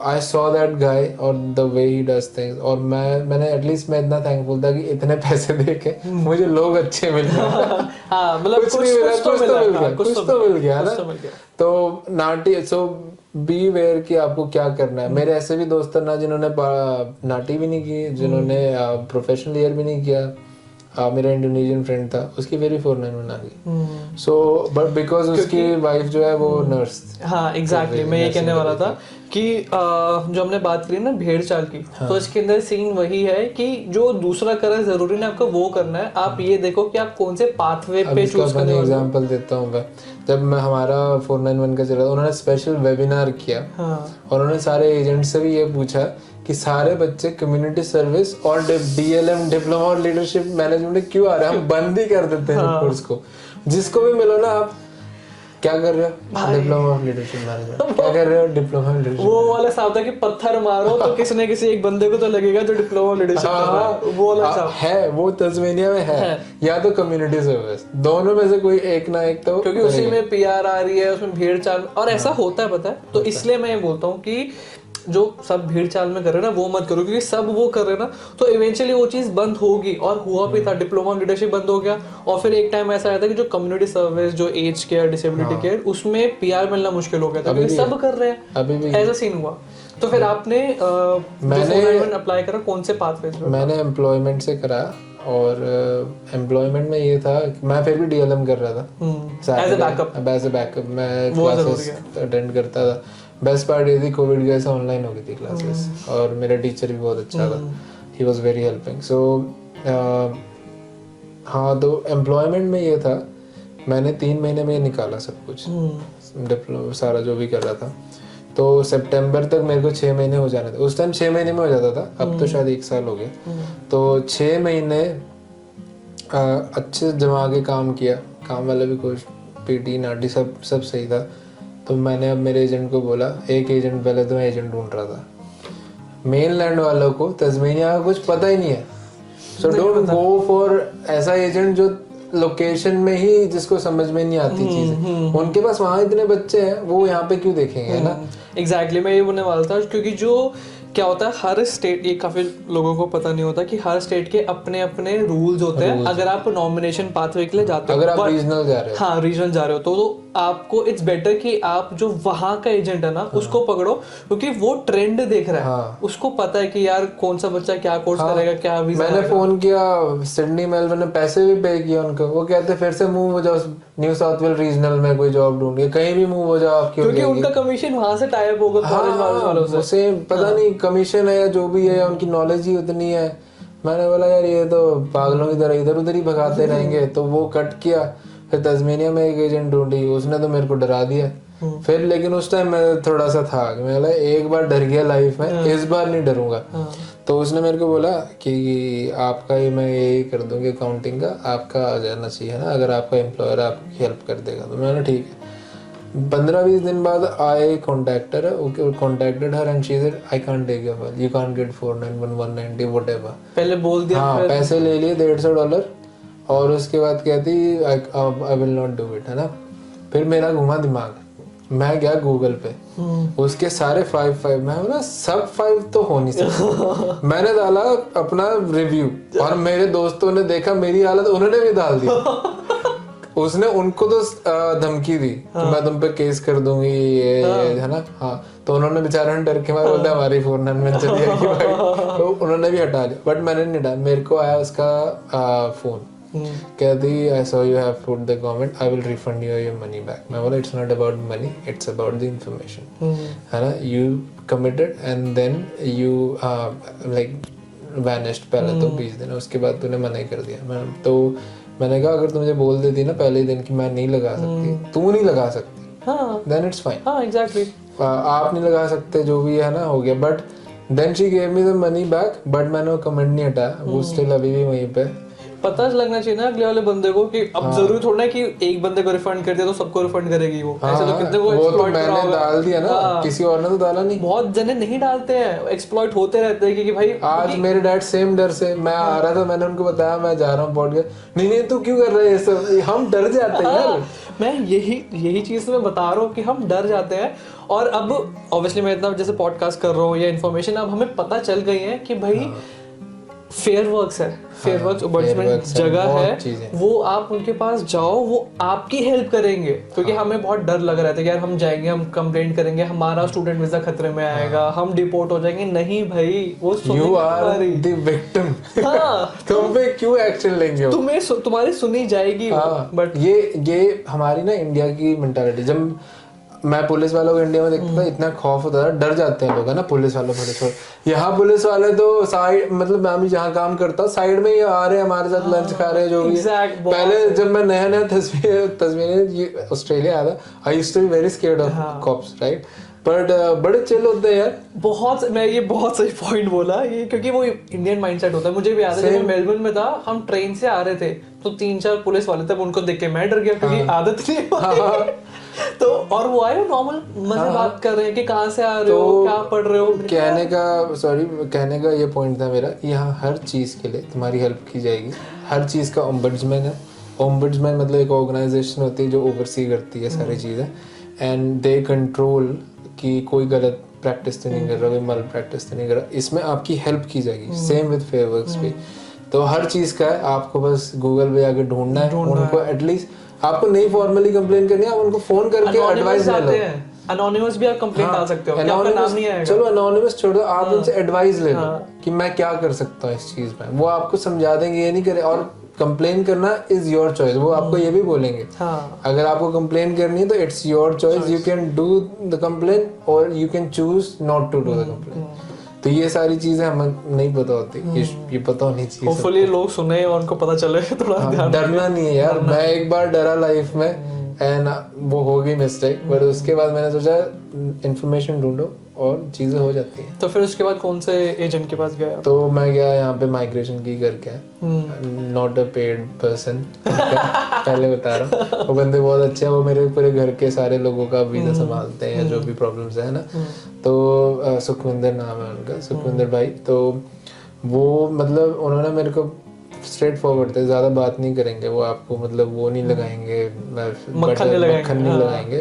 आई सॉ दैट गाय और the way he does things, और मैंने एटलीस्ट मैं इतना थैंकफुल था कि इतने पैसे देके मुझे लोग अच्छे मिल गए। हाँ, मतलब कुछ नहीं मिला, कुछ तो मिल गया, कुछ तो मिल गया ना। तो नाटी, सो बी वेयर कि आपको क्या करना है। मेरे ऐसे भी दोस्त ना जिन्होंने नाटी भी नहीं की, जिन्होंने प्रोफेशनल ईयर भी नहीं किया। मेरा इंडोनेशियन फ्रेंड था, उसकी वेरी 491 आ गई। सो बट बिकॉज उसकी वाइफ जो है वो नर्स। हाँ एग्जैक्टली, मैं ये कहने वाला था कि जो हमने बात करी ना भेड़ चाल की, तो इसके अंदर सीन वही है कि जो दूसरा करे जरूरी नहीं आपको वो करना है, आप ये देखो कि आप कौन से पाथवे पे चूज करने वाले हो। एग्जांपल देता हूँ मैं, जब मैं हमारा 491 का चला, उन्होंने स्पेशल वेबिनार किया। और उन्होंने सारे एजेंट से भी ये पूछा कि सारे बच्चे कम्युनिटी सर्विस और डीएलएम डिप्लोमा और लीडरशिप मैनेजमेंट में क्यों आ रहे हैं, हम बंद ही कर देते हैं कोर्स को। जिसको भी मिलो ना, आप क्या कर रहे हो, डिप्लोमा ऑफ लीडरशिप मैनेजमेंट, क्या कर रहे हो, डिप्लोमा ऑफ लीडरशिप। वो वाला साहब था कि पत्थर मारो तो किसी न किसी एक बंदे को तो लगेगा जो डिप्लोमा ऑफ लीडरशिप कर रहा है। वो वाला साहब है, वो तस्मेनिया में है, या तो कम्युनिटी सर्विस, दोनों में से कोई एक ना एक तो, क्योंकि उसी में पीआर आ रही है, उसमें भीड़ चाल और ऐसा होता है, पता है। तो इसलिए मैं ये बोलता हूँ कि जो सब भीड़ चाल में कर रहे हैं ना वो मत करो, क्योंकि सब वो कर रहे हैं ना तो इवेंचुअली वो चीज बंद होगी। और हुआ भी था, डिप्लोमा लीडरशिप बंद हो गया, और फिर एक टाइम ऐसा आया था कि जो कम्युनिटी सर्विस, जो एज केयर, डिसेबिलिटी केयर, उसमें पीआर मिलना मुश्किल हो गया था, क्योंकि सब कर रहे हैं। अभी भी ऐसा सीन हुआ। तो फिर आपने मैंने अप्लाई करा कौन से पाथवेज में? मैंने एम्प्लॉयमेंट से करा, और एम्प्लॉयमेंट में ये था कि मैं फिर भी डीएलएम कर रहा था एज अ बैकअप। मैं क्लासेस अटेंड करता था। बेस्ट पार्ट ये थी, कोविड की वजह से ऑनलाइन हो गई थी क्लासेस, और मेरा टीचर भी बहुत अच्छा था, ही वाज वेरी हेल्पिंग। सो हाँ, तो एम्प्लॉयमेंट में ये था, मैंने 3 महीने में निकाला सब कुछ, डिप्लोमा सारा जो भी कर रहा था। तो सितंबर तक मेरे को 6 महीने हो जाने थे। उस टाइम 6 महीने में हो जाता था, अब तो शायद 1 साल हो गए। तो 6 महीने अच्छे जमा के काम किया, काम वाला भी खुश, पीटी नाटी सब सही था। तो मैंने अब मेरे एजेंट को बोला, एक एजेंट, पहले तो मैं एजेंट ढूंढ रहा था, मेनलैंड वालों को तस्मेनिया का कुछ पता ही नहीं है। सो डोंट गो फॉर ऐसा एजेंट जो लोकेशन में ही, जिसको समझ में नहीं आती चीजें। उनके पास वहां इतने बच्चे हैं, वो यहाँ पे क्यों देखेंगे, है ना। एग्जैक्टली, मैं ये बोलने वाला था, क्योंकि जो क्या होता है हर स्टेट, ये काफी लोगों को पता नहीं होता कि हर स्टेट के अपने अपने रूल्स होते हैं। अगर आप नॉमिनेशन पाथवे के लिए जाते हो, अगर आप रीजनल जा रहे हो, हाँ रीजनल जा रहे हो, तो आपको इट्स बेटर कि आप जो वहां का एजेंट है ना उसको पकड़ो, क्योंकि वो ट्रेंड देख रहा है। उसको पता है कि यार कौन सा बच्चा क्या कोर्स करेगा, क्या वीजा। मैंने फोन किया सिडनी मेलबर्न ने, पैसे भी पे किया उनको। वो कहते फिर से मूव हो जाओ न्यू साउथ वेल्स रीजनल में, कोई जॉब ढूंढिए, कहीं भी मूव हो जाओ आपकी, क्योंकि उनका कमीशन वहां से टाई अप होगा कॉलेज वालों से। उसे पता नहीं कमीशन है या जो भी है, उनकी नॉलेज ही उतनी है। मैंने बोला यार ये तो पागलों की तरह इधर उधर ही भगाते रहेंगे। तो वो कट किया। फिर तस्मेनिया में एक एजेंट ढूंढी, उसने तो मेरे को डरा दिया। फिर लेकिन उस टाइम मैं थोड़ा सा था कि मैं एक बार डर गया लाइफ में, इस बार नहीं डरूंगा। तो उसने मेरे को बोला कि आपका ये मैं यही कर दूंगी अकाउंटिंग का, आपका आ जाना चाहिए ना, अगर आपका एम्प्लॉयर आपकी हेल्प कर देगा। तो मैंने ठीक है। 15-20 दिन बाद I contacted her and she said I can't take your file, you can't get 491 190 whatever. पहले बोल दिया, हाँ, पैसे ले लिए $150, और उसके बाद कहती I will not do it, है ना। फिर मेरा घुमा दिमाग, मैं गया गूगल पे, उसके सारे 5 मैं बोला सब 5 तो हो नहीं सकते। मैंने डाला अपना रिव्यू, और मेरे दोस्तों ने देखा मेरी हालत, उन्होंने भी डाल दी। उसने उनको तो धमकी दी कि मैं तुम पे केस कर दूंगी, ये है ना। हाँ, तो उन्होंने बेचारे डर के मारे बोलते हमारी 491 चली जाएगी भाई। तो उन्होंने भी हटा लिया, बट मैंने नहीं हटाया। मेरे को आया उसका फोन, कहती I saw you have put the government, I will refund you your money back. मैं बोला it's not about money, it's about the information, है ना। You committed and then you like vanished पहले तो 20 दिन, उसके बाद तूने मना ही कर दिया। तो मैंने कहा अगर तू मुझे बोल देती ना पहले दिन कि मैं नहीं लगा सकती, तू नहीं लगा सकती, देन इट्स फाइन। हाँ एग्जैक्टली, आप नहीं लगा सकते, जो भी है ना, हो गया। But then she gave me the money back, but मैंने वो कमेंट नहीं हटाया, वो स्टिल अभी भी वहीं पे। पता लगना चाहिए ना अगले वाले बंदे को कि अब जरूरी थोड़ा ना कि एक बंदे को रिफंड कर दिया तो सबको रिफंड करेगी वो। ऐसे तो कितने को वो तो एक्सप्लॉइट करा मैंने होगा। डाल दिया ना, किसी और ने तो डाला नहीं। बहुत जने नहीं डालते हैं, एक्सप्लॉइट होते रहते हैं कि भाई आज मेरे डैड सेम डर से, मैं आ रहा था, मैंने उनको बताया मैं जा रहा हूँ पॉडकास्ट, नहीं तू क्यों कर रहा है ये सब, हम डर जाते हैं यार। मैं यही चीज मैं बता रहा हूँ कि हम डर जाते हैं। और अब ऑब्वियसली मैं इतना जैसे पॉडकास्ट कर रहा हूँ या इन्फॉर्मेशन अब हमें पता चल गई है कि भाई फेयर वर्क्स है, फेयर वर्क्स ओम्बड्समैन जगह है, वो आप उनके पास जाओ, वो आपकी हेल्प करेंगे। क्योंकि हमें बहुत डर लग रहा था कि यार हम जाएंगे, हम कंप्लेंट करेंगे, हमारा स्टूडेंट वीजा खतरे में आएगा, हम डिपोर्ट हो जाएंगे। नहीं भाई, वो यू आर द विक्टिम, तुम पे क्यों एक्शन लेंगे, तुम्हारी सुनी जाएगी। बट ये हमारी ना इंडिया की मेंटालिटी, जब मैं पुलिस वालों को इंडिया में देखता था इतना खौफ होता था, डर जाते हैं लोग, है ना, पुलिस वालों को। यहाँ पुलिस वाले तो साइड, मतलब मैं भी जहाँ काम करता साइड में ही आ रहे हैं हमारे साथ, लंच खा रहे हैं जो भी। पहले जब मैं नया तस्वीरें ऑस्ट्रेलिया आया था, I used to be very scared of cops, right, but बड़े चिल होते हैं यार। ये बहुत सही पॉइंट बोला ये, क्योंकि वो इंडियन माइंडसेट होता है। मुझे भी याद है जब मैं मेलबर्न में था, हम ट्रेन से आ रहे थे तो 3-4 पुलिस वाले थे, उनको देख के मैं डर गया क्योंकि आदत नहीं। तो और वो आए नॉर्मल मजे बात कर रहे हैं कि कहाँ से आ रहे हो, क्या पढ़ रहे हो। कहने का ये पॉइंट था मेरा, यहाँ हर चीज के लिए तुम्हारी हेल्प की जाएगी, हर चीज का ओम्बड्समैन है। ओम्बड्समैन मतलब एक ऑर्गेनाइजेशन होती है जो ओवरसी करती है सारी चीजें, एंड दे कंट्रोल कि कोई गलत प्रैक्टिस तो नहीं कर रहा, कोई मल प्रैक्टिस तो नहीं कर रहा, इसमें आपकी हेल्प की जाएगी। सेम विद फेयर वर्क्स भी, तो हर चीज का है, आपको बस गूगल पे जाके ढूंढना है उनको। एटलीस्ट आपको नहीं फॉर्मली कंप्लेन करनी है, आप उनको फोन करके एडवाइस ले लो। एनोनिमस भी आप कंप्लेंट डाल सकते हो, आपका नाम नहीं आएगा। चलो एनोनिमस छोड़ो, आप उनसे एडवाइस ले लो कि मैं क्या कर सकता हूँ इस चीज में, वो आपको समझा देंगे, ये नहीं करे। और कंप्लेन करना इज योर चॉइस, वो आपको ये भी बोलेंगे अगर आपको कंप्लेन करनी है तो it's your choice, you can do the complain और you can choose not to do the complain. तो ये सारी चीजें हमें नहीं पता होती, ये पता होनी चाहिए। होपफुली लोग सुने और उनको पता चले थोड़ा। डरना नहीं है यार, मैं एक बार डरा लाइफ में एंड वो हो गई मिस्टेक, बट उसके बाद मैंने सोचा इन्फॉर्मेशन ढूंढो और चीजें हो जाती हैं। तो फिर उसके बाद कौन से एजेंट के पास गया? तो मैं गया यहाँ पे माइग्रेशन की करके, नॉट अ पेड पर्सन, पहले बता रहा हूँ। वो बंदे बहुत अच्छे हैं, वो मेरे पूरे घर के सारे लोगों का वीजा संभालते हैं, जो भी प्रॉब्लम्स है ना। तो सुखविंदर नाम है उनका, सुखविंदर भाई। तो वो मतलब उन्होंने मेरे को स्ट्रेट फॉरवर्ड थे, ज्यादा बात नहीं करेंगे वो आपको, मतलब वो नहीं लगाएंगे, मक्खन नहीं लगाएंगे।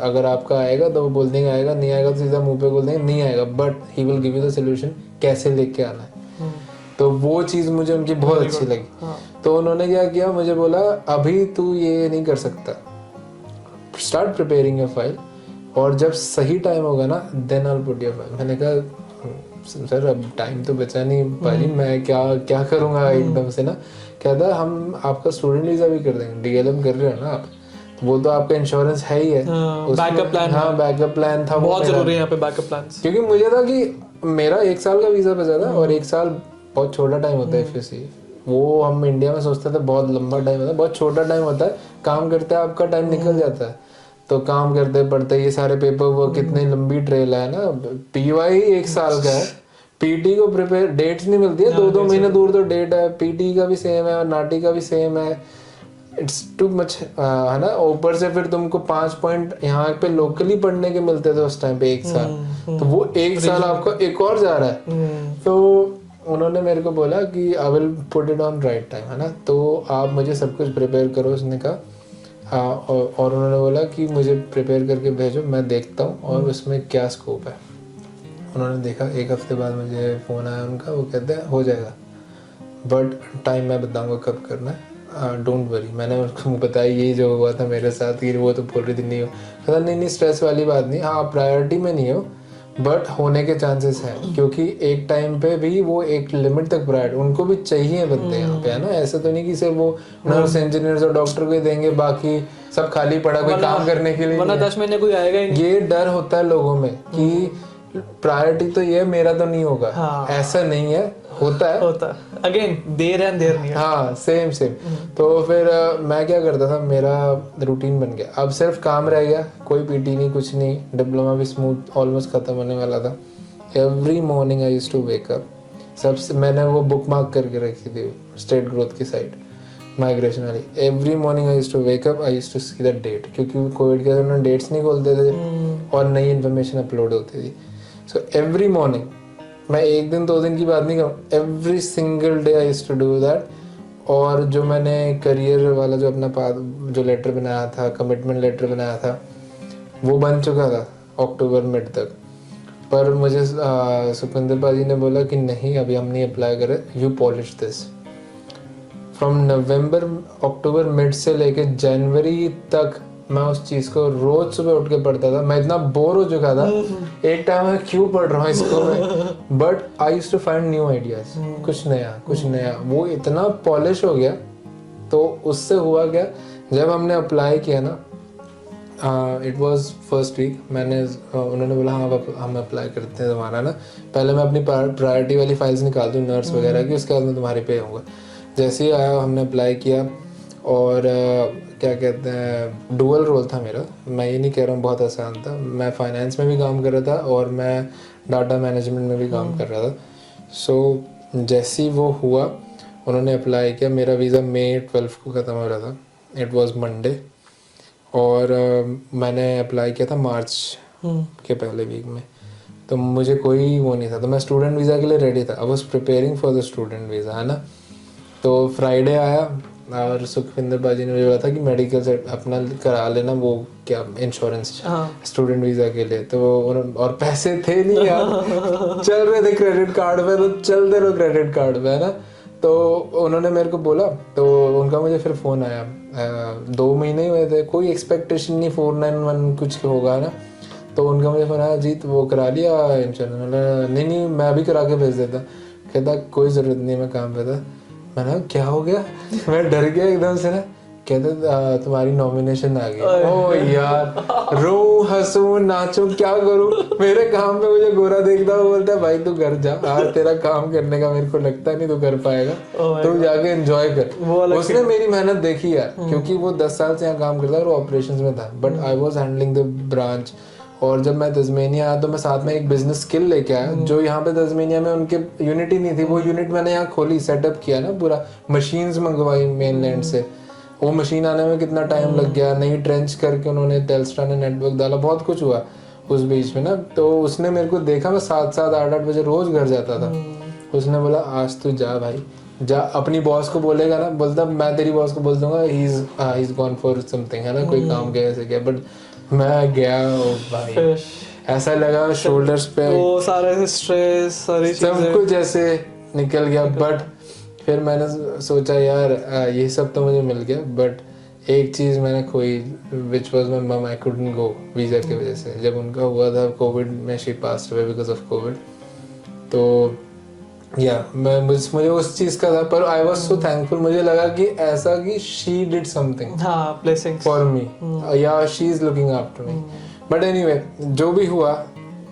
अगर आपका आएगा तो वो बोल देंगे आएगा, नहीं आएगा तो सीधा मुंह पे बोल देंगे नहीं आएगा, but he will give you the solution कैसे लेके आना है। तो वो चीज मुझे उनकी बहुत अच्छी लगी। तो उन्होंने क्या किया, मुझे बोला अभी तू ये नहीं कर सकता, स्टार्ट प्रिपेयरिंग योर फाइल, और जब सही टाइम होगा ना then I will put your file. मैंने कहा सर अब टाइम तो बचा नहीं पाजी, मैं क्या करूंगा एकदम से ना। कहता हम आपका स्टूडेंट वीजा भी कर देंगे, डीएलएम कर रहे हो ना आप, तो वो तो आपका इंश्योरेंस है ही है, बैकअप प्लान। हाँ बैकअप प्लान था, बहुत जरूरी है यहाँ पे बैकअप प्लान। क्योंकि मुझे था कि मेरा 1 साल का वीजा बचा था, और 1 साल बहुत छोटा टाइम होता है एफएससी। वो हम इंडिया में सोचते थे बहुत लंबा टाइम होता है, बहुत छोटा टाइम होता है, काम करते आपका टाइम निकल जाता है। तो काम करते पढ़ते ये सारे पेपर वो कितनी लंबी ट्रेल है ना। पीवाई 1 साल का है, पीटी को प्रिपेयर डेट्स नहीं मिलती है, 2-2 महीने दूर तो डेट है। पीटी का भी सेम है और नाटी का भी सेम है, इट्स टू मच है ना। ऊपर से फिर तुमको 5 पॉइंट यहाँ पे लोकली पढ़ने के मिलते थे उस टाइम पे 1 साल, तो वो 1 साल आपको एक और जा रहा है। तो उन्होंने मेरे को बोला कि आई will put it on right time, है ना, तो आप मुझे सब कुछ प्रिपेयर करो, उसने कहा। और उन्होंने बोला कि मुझे प्रिपेयर करके भेजो, मैं देखता हूँ और उसमें क्या स्कोप है। उन्होंने देखा, 1 हफ्ते बाद मुझे फ़ोन आया उनका, वो कहते हैं हो जाएगा, बट टाइम मैं बताऊँगा कब करना है, डोंट वरी। मैंने उनको बताया यही जो हुआ था मेरे साथ, कि वो तो बोल रही थी नहीं हो। कहता नहीं स्ट्रेस वाली बात नहीं, हाँ प्रायोरिटी में नहीं हो बट होने के चांसेस हैं, क्योंकि एक टाइम पे भी वो एक लिमिट तक प्रायोरिटी उनको भी चाहिए बंदे यहाँ पे, है ना। ऐसा तो नहीं कि सिर्फ वो नर्स इंजीनियर्स और डॉक्टर को ही देंगे, बाकी सब खाली पड़ा कोई काम करने के लिए, वरना 10 महीने कोई आएगा ही नहीं। ये डर होता है लोगों में कि प्रायोरिटी तो ये मेरा तो नहीं होगा। ऐसा नहीं है, होता है अगेन देर नहीं है। हाँ सेम तो फिर मैं क्या करता था, मेरा रूटीन बन गया, अब सिर्फ काम रह गया, कोई पीटी नहीं कुछ नहीं, डिप्लोमा भी स्मूथ ऑलमोस्ट खत्म होने वाला था। Every morning I used to wake up, सबसे मैंने वो बुक मार्क करके रखी थी स्टेट ग्रोथ की साइड, माइग्रेशन वाली। Every morning I used to wake up, I used to see the date, क्योंकि कोविड के दौरान डेट्स नहीं खोलते थे और नई इन्फॉर्मेशन अपलोड होती थी। सो एवरी मॉर्निंग, मैं एक दिन 2 दिन की बात नहीं करूँ, every single day I used to do that. और जो मैंने करियर वाला जो अपना जो लेटर बनाया था, कमिटमेंट लेटर बनाया था, वो बन चुका था अक्टूबर मिड तक। पर मुझे सुखविंदर पाजी ने बोला कि नहीं, अभी हम नहीं अप्लाई करें, you polish this. From November, October mid से लेके जनवरी तक मैं उस चीज़ को रोज सुबह उठ के पढ़ता था। मैं इतना बोर हो चुका था एक टाइम में, क्यों पढ़ रहा हूँ इसको मैं, but I used to find new ideas, कुछ नया। वो इतना पॉलिश हो गया। तो उससे हुआ क्या, जब हमने अप्लाई किया ना, इट वाज फर्स्ट वीक, उन्होंने बोला हाँ हम अप्लाई करते हैं तुम्हारा ना, पहले मैं अपनी प्रायोरिटी वाली फाइल्स निकाल दूँ नर्स वगैरह की, उसके बाद मैं तुम्हारे पे आऊँगा। जैसे ही आया हमने अप्लाई किया, और क्या कहते हैं, डुअल रोल था मेरा। मैं ये नहीं कह रहा हूँ बहुत आसान था, मैं फाइनेंस में भी काम कर रहा था और मैं डाटा मैनेजमेंट में भी काम कर रहा था। सो जैसे ही वो हुआ, उन्होंने अप्लाई किया, मेरा वीज़ा मई 12 को ख़त्म हो रहा था, इट वाज मंडे, और मैंने अप्लाई किया था मार्च के पहले वीक में। तो मुझे कोई वो नहीं था, तो मैं स्टूडेंट वीज़ा के लिए रेडी था। I was preparing for the student visa, है ना। तो फ्राइडे आया और सुखविंदर बाजी ने मुझे बोला था कि मेडिकल से अपना करा लेना, वो क्या इंश्योरेंस स्टूडेंट वीज़ा के लिए। तो और पैसे थे नहीं यार, चल रहे थे क्रेडिट कार्ड पे, तो चलते रहो क्रेडिट कार्ड पे, है ना। तो उन्होंने मेरे को बोला, तो उनका मुझे फिर फ़ोन आया, 2 महीने हुए थे, कोई एक्सपेक्टेशन नहीं 491 कुछ होगा ना। तो उनका मुझे फ़ोन आया, जीत वो करा लिया इंश्योरेंस? नहीं मैं अभी करा के भेज देता। कहता कोई ज़रूरत नहीं, मैं काम पे था। मैंने क्या हो गया, मैं डर गया एकदम से ना। कहते तुम्हारी नॉमिनेशन आ गई। ओ यार, रो हंसू नाचू क्या करूं, मेरे काम पे मुझे गोरा देखता वो बोलता है भाई तू घर जा, आज तेरा काम करने का मेरे को लगता नहीं तू कर पाएगा, तू जाके एंजॉय कर। उसने मेरी मेहनत देखी यार, क्योंकि वो 10 साल से यहाँ काम करता है और ऑपरेशंस में था, but I was handling the branch. और जब मैं तस्मेनिया आया तो मैं साथ में एक बिजनेस स्किल लेके आया, जो यहाँ पे तस्मेनिया में उनके यूनिट ही नहीं थी। वो यूनिट मैंने यहाँ खोली, सेटअप किया ना पूरा, मशीन्स मंगवाई मेनलैंड से। वो मशीन आने में कितना टाइम लग गया, नई ट्रेंच करके उन्होंने टेलस्ट्रा ने नेटवर्क डाला, बहुत कुछ हुआ उस बीच में ना। तो उसने मेरे को देखा, मैं 7-7 8-8 बजे रोज घर जाता था। उसने बोला आज तू जा भाई, जा। अपनी बॉस को बोलेगा ना, बोलता मैं तेरी बॉस को बोल दूंगा he is gone for something, है ना, कोई काम गया ऐसे क्या। बट मैं गया, ओ भाई ऐसा लगा शोल्डर्स पे वो सारा स्ट्रेस, सारी सब कुछ ऐसे निकल गया। बट फिर मैंने सोचा यार ये सब तो मुझे मिल गया, बट एक चीज़ मैंने खोई, विच वॉज माई मम। आई कुडंट गो वीज़ा की वजह से। जब उनका हुआ था कोविड में, she passed away because of Covid. तो या मुझे उस चीज़ का था, पर आई वॉज सो थैंकफुल। मुझे लगा कि ऐसा कि she did something for me, या she is looking after me. But anyway, जो भी हुआ,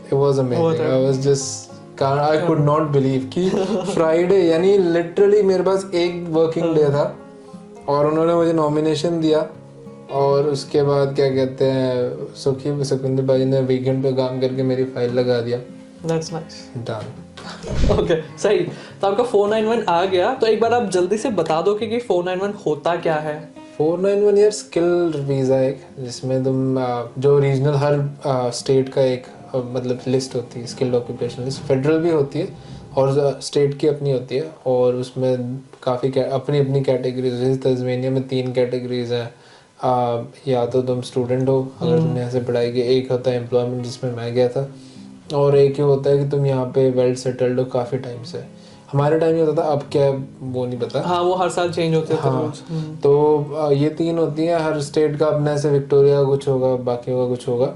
it was amazing. I was just, I could not believe कि फ्राइडे, यानी लिटरली मेरे पास एक वर्किंग डे था और उन्होंने मुझे नॉमिनेशन दिया। और उसके बाद क्या कहते हैं, सुखविंदर भाई ने वीकेंड पे काम करके मेरी फाइल लगा दिया। That's nice. Done. Okay, सही। तो आपका 491 आ गया, तो एक बार आप जल्दी से बता दो कि 491 होता क्या है। 491 ईयर स्किल वीज़ा एक, जिसमें तुम जो रीजनल हर स्टेट का एक मतलब लिस्ट होती है, स्किल्ड ऑक्यूपेशन लिस्ट। फेडरल भी होती है और स्टेट की अपनी होती है, और उसमें काफ़ी अपनी अपनी कैटेगरीज। जैसे तस्मेनिया में 3 कैटेगरीज हैं। या तो तुम स्टूडेंट हो अगर तुमने ऐसे पढ़ाई की, एक होता है एम्प्लॉयमेंट जिसमें मैं गया था, और एक ही होता है कि तुम यहाँ पे वेल सेटल्ड हो काफ़ी टाइम से। हमारे टाइम में होता था, अब क्या वो नहीं पता। हाँ, वो हर साल चेंज होते थे। हाँ, तो ये 3 होती हैं, हर स्टेट का अपना। ऐसे विक्टोरिया कुछ होगा, बाकी होगा कुछ होगा।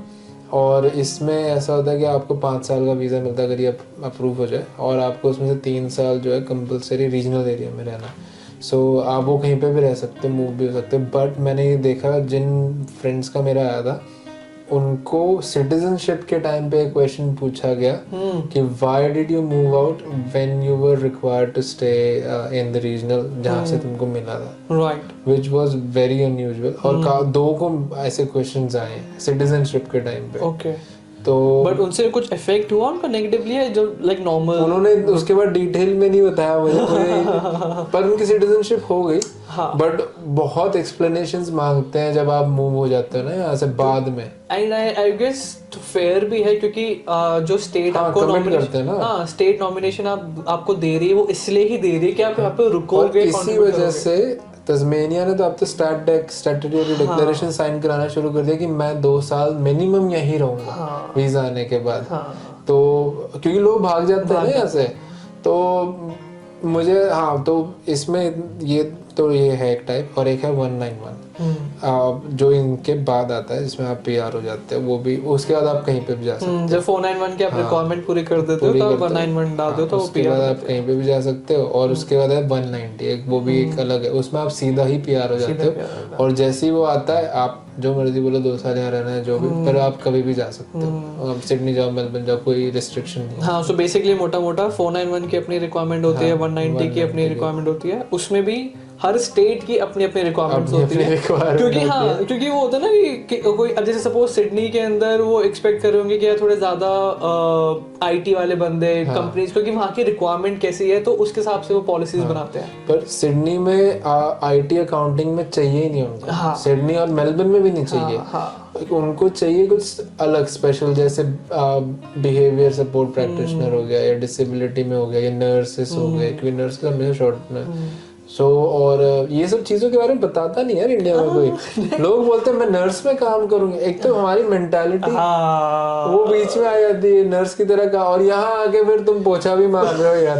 और इसमें ऐसा होता है कि आपको 5 साल का वीज़ा मिलता है अगर ये अप्रूव हो जाए, और आपको उसमें से 3 साल जो है कंपलसरी रीजनल एरिया में रहना। सो आप वो कहीं पे भी रह सकते, मूव भी हो सकते। बट मैंने ये देखा, जिन फ्रेंड्स का मेरा आया था, उनको सिटीजनशिप के टाइम पे एक क्वेश्चन पूछा गया कि why did you move out when you were required to stay in the regional जहाँ से तुमको मिला था, right, which was very unusual. और 2 को ऐसे क्वेश्चंस आए सिटीजनशिप के टाइम पे। ओके। तो बट उनसे कुछ इफेक्ट हुआ उनका नेगेटिवली है जो लाइक नॉर्मल? उन्होंने उसके बाद डिटेल में नहीं बताया मुझे पर उनकी सिटीजनशिप हो गई। हाँ। बट बहुत एक्सप्लेनेशंस मांगते हैं जब आप मूव हो जाते हो ना यहाँ से बाद में। एंड आई गेस फेयर भी है क्योंकि जो स्टेट आपको comment करते हैं ना। हाँ स्टेट नॉमिनेशन आपको दे रही है वो इसलिए ही दे रही है कि आप यहाँ पे रुकोगे। इसी वजह से तस्मेनिया ने तो अब तो स्टैट्यूटरी डिक्लेरेशन साइन कराना शुरू कर दिया कि मैं 2 साल मिनिमम यहीं रहूंगा वीजा आने के बाद। तो क्योंकि लोग भाग जाते हैं ना यहाँ से, तो मुझे हाँ तो इसमें ये है एक टाइप, और एक है 191 जो इनके बाद आता है जिसमें आप पीआर हो जाते हैं, वो भी उसके बाद आप कहीं पे भी जा सकते हो। जब 491 के आप रिक्वायरमेंट पूरी कर देते हो तो 191 डाल दो तो उसके बाद आप कहीं पे भी जा सकते हो। और उसके बाद है 190 वो भी एक अलग है, उसमें आप सीधा ही पीआर हो जाते हो और जैसे ही वो आता है आप जो मर्जी बोलो 2 साल यहाँ रहना है जो भी, पर आप कभी भी जा सकते हो। आप सिडनी जाओ, मेलबर्न जाओ, कोई रिस्ट्रिक्शन नहीं। हाँ सो बेसिकली मोटा मोटा 491 की अपनी रिक्वायरमेंट होती है, 190 की अपनी रिक्वायरमेंट होती है, उसमें भी हर स्टेट की अपनी अपनी रिक्वायरमेंट्स होती है। क्योंकि हाँ क्योंकि वो होता है ना कि कोई जैसे सपोज सिडनी के अंदर वो एक्सपेक्ट कर रहे होंगे कि यार थोड़े ज्यादा आईटी वाले बंदे कंपनीज, क्योंकि वहाँ की रिक्वायरमेंट कैसी है तो उसके हिसाब से वो पॉलिसीज बनाते हैं। पर सिडनी में आईटी अकाउंटिंग में चाहिए ही नहीं उनको। सिडनी और मेलबर्न में भी नहीं चाहिए। उनको चाहिए कुछ अलग स्पेशल, जैसे बिहेवियर सपोर्ट प्रैक्टिशनर हो गया, या डिसेबिलिटी में हो गया, या नर्सेस हो गए, क्योंकि नर्स का हमेशा शॉर्ट में और ये सब चीजों के बारे में बताता नहीं यार इंडिया में कोई। लोग बोलते हैं मैं नर्स में काम करूंगी, एक तो हमारी मेंटालिटी वो बीच में आ जाती है नर्स की तरह का, और यहाँ आके फिर तुम पोछा भी मार रहे हो यार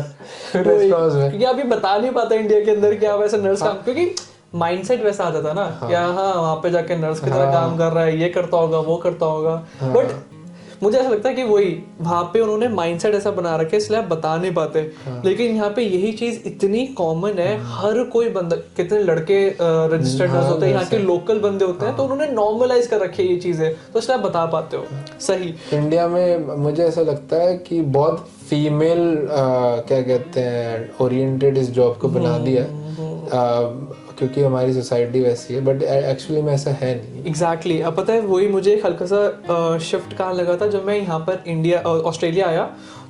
रेस्टोरेंट्स में, क्योंकि आप ये बता नहीं पाते इंडिया के अंदर कि आप ऐसे नर्स काम, क्योंकि माइंडसेट वैसा आ जाता है ना कि हाँ वहाँ पे जाके नर्स की तरह काम कर रहा है, ये करता होगा वो करता होगा। बट मुझे ऐसा लगता है कि वही वहाँ पे उन्होंने माइंडसेट ऐसा बना रखा है इसलिए आप बता नहीं पाते। लेकिन यहाँ पे यही चीज इतनी कॉमन है, हर कोई बंदा, कितने लड़के रजिस्टर्ड नर्स होते हैं, यहाँ के लोकल बंदे होते हैं, तो उन्होंने नॉर्मलाइज कर रखी है ये चीजें, तो इसलिए आप बता पाते हो। सही इंडिया में मुझे ऐसा लगता है कि बहुत फीमेल क्या कहते हैं ओरिएंटेड इस जॉब को बना दिया क्योंकि हमारी सोसाइटी वैसी है, बट एक्चुअली में ऐसा है नहीं। एग्जैक्टली अब पता है वही मुझे एक हल्का सा शिफ्ट कहाँ लगा था जब मैं यहाँ पर ऑस्ट्रेलिया आया,